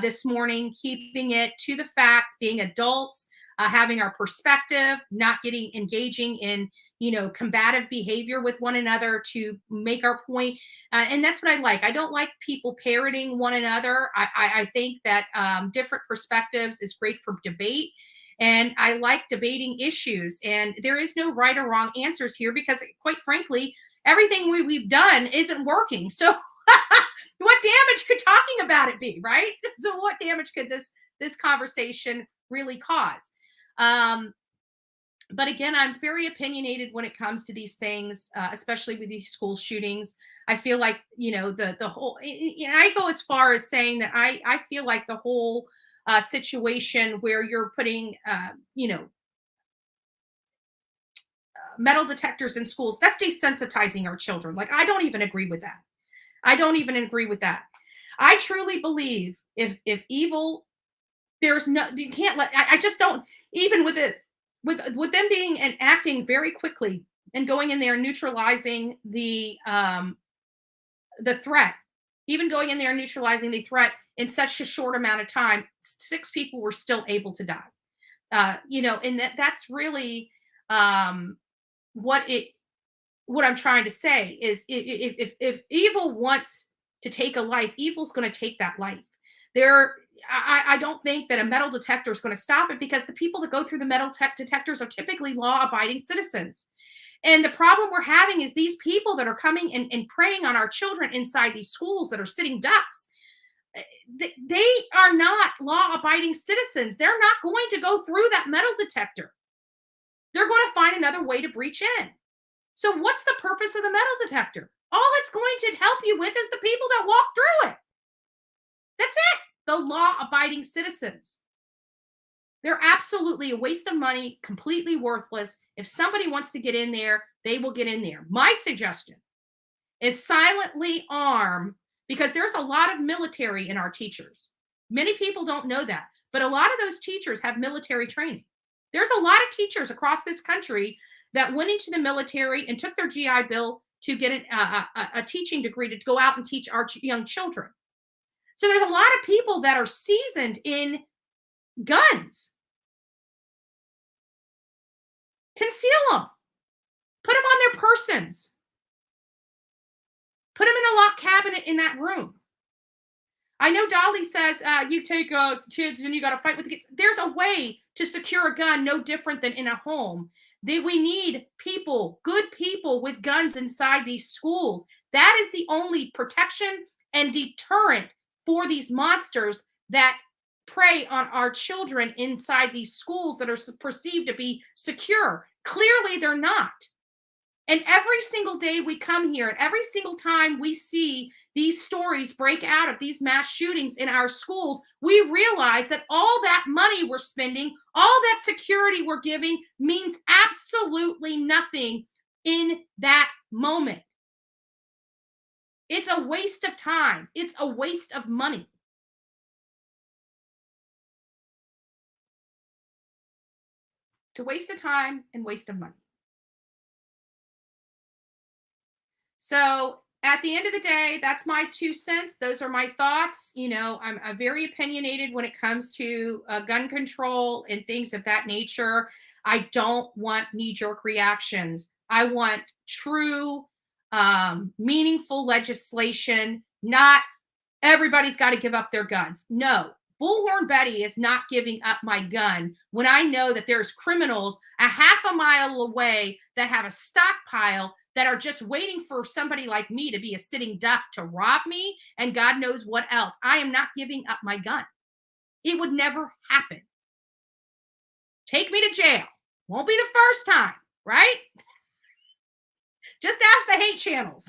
Speaker 6: this morning, keeping it to the facts, being adults, having our perspective, not engaging in, combative behavior with one another to make our point. And that's what I like. I don't like people parroting one another. I think that different perspectives is great for debate. And I like debating issues. And there is no right or wrong answers here because, quite frankly, everything we've done isn't working. So what damage could talking about it be, right? So what damage could this conversation really cause? But again, I'm very opinionated when it comes to these things, especially with these school shootings. I feel like, the whole, I go as far as saying that I feel like the whole situation where you're putting, metal detectors in schools, that's desensitizing our children. Like, I don't even agree with that. I truly believe if evil, there's no, you can't let, I just don't, even with this, with them being and acting very quickly and going in there, neutralizing the threat, even going in there and neutralizing the threat in such a short amount of time, 6 people were still able to die. And that's really what I'm trying to say is if evil wants to take a life, evil's going to take that life. I don't think that a metal detector is going to stop it because the people that go through the metal detectors are typically law-abiding citizens. And the problem we're having is these people that are coming and preying on our children inside these schools that are sitting ducks. They are not law-abiding citizens. They're not going to go through that metal detector. They're going to find another way to breach in. So what's the purpose of the metal detector? All it's going to help you with is the people that walk through it. That's it. The law-abiding citizens. They're absolutely a waste of money, completely worthless. If somebody wants to get in there, they will get in there. My suggestion is silently arm, because there's a lot of military in our teachers. Many people don't know that, but a lot of those teachers have military training. There's a lot of teachers across this country that went into the military and took their GI Bill to get a teaching degree to go out and teach our young children. So there's a lot of people that are seasoned in guns. Conceal them. Put them on their persons. Put them in a locked cabinet in that room. I know Dolly says you take kids and you got to fight with the kids. There's a way to secure a gun no different than in a home. We need people, good people with guns inside these schools. That is the only protection and deterrent for these monsters that prey on our children inside these schools that are perceived to be secure. Clearly, they're not. And every single day we come here, and every single time we see these stories break out of these mass shootings in our schools, we realize that all that money we're spending, all that security we're giving means absolutely nothing in that moment. It's a waste of time. It's a waste of money. It's a waste of time and waste of money. So at the end of the day, that's my 2 cents. Those are my thoughts. I'm very opinionated when it comes to gun control and things of that nature. I don't want knee-jerk reactions. I want true, meaningful legislation, not everybody's got to give up their guns. No, Bullhorn Betty is not giving up my gun when I know that there's criminals a half a mile away that have a stockpile that are just waiting for somebody like me to be a sitting duck to rob me and God knows what else. I am not giving up my gun. It would never happen. Take me to jail. Won't be the first time, right? Just ask the hate channels.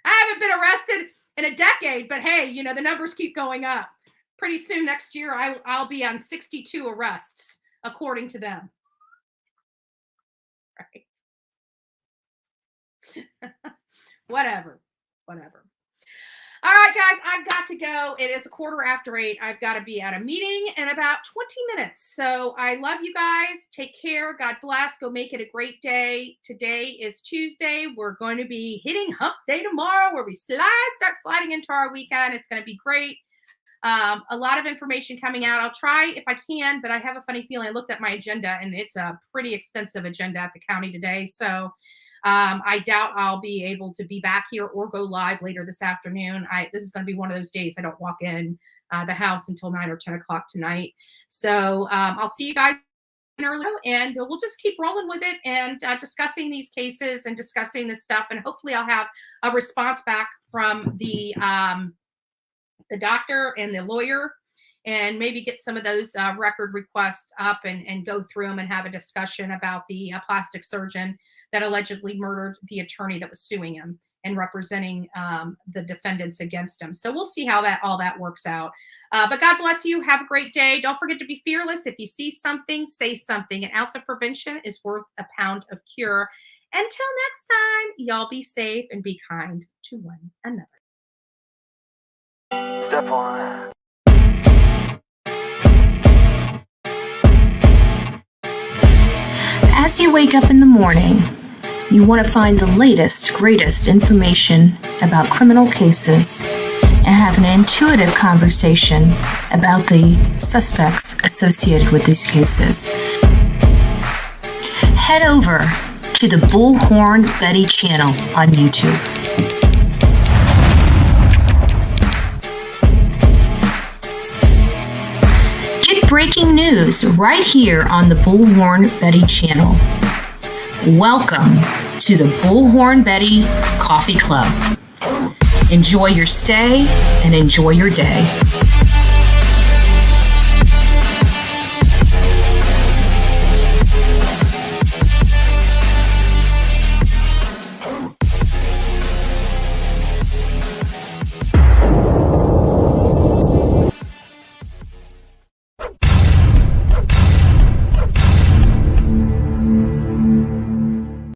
Speaker 6: I haven't been arrested in a decade, but hey, the numbers keep going up. Pretty soon next year, I'll be on 62 arrests, according to them. Right. Whatever. All right, guys, I've got to go. It is 8:15. I've got to be at a meeting in about 20 minutes. So I love you guys. Take care. God bless. Go make it a great day. Today is Tuesday. We're going to be hitting hump day tomorrow where we start sliding into our weekend. It's going to be great. a lot of information coming out. I'll try if I can, but I have a funny feeling. I looked at my agenda, and it's a pretty extensive agenda at the county today. So I doubt I'll be able to be back here or go live later this afternoon. This is going to be one of those days I don't walk in the house until 9 or 10 o'clock tonight. So I'll see you guys early, and we'll just keep rolling with it and discussing these cases and discussing this stuff. And hopefully I'll have a response back from the doctor and the lawyer, and maybe get some of those record requests up and go through them and have a discussion about the plastic surgeon that allegedly murdered the attorney that was suing him and representing the defendants against him. So we'll see how all that works out. But God bless you. Have a great day. Don't forget to be fearless. If you see something, say something. An ounce of prevention is worth a pound of cure. Until next time, y'all be safe and be kind to one another.
Speaker 1: Step one.
Speaker 5: As you wake up in the morning, you want to find the latest, greatest information about criminal cases and have an intuitive conversation about the suspects associated with these cases. Head over to the Bullhorn Betty channel on YouTube. Get breaking news right here on the Bullhorn Betty channel. Welcome to the Bullhorn Betty Coffee Club. Enjoy your stay and enjoy your day.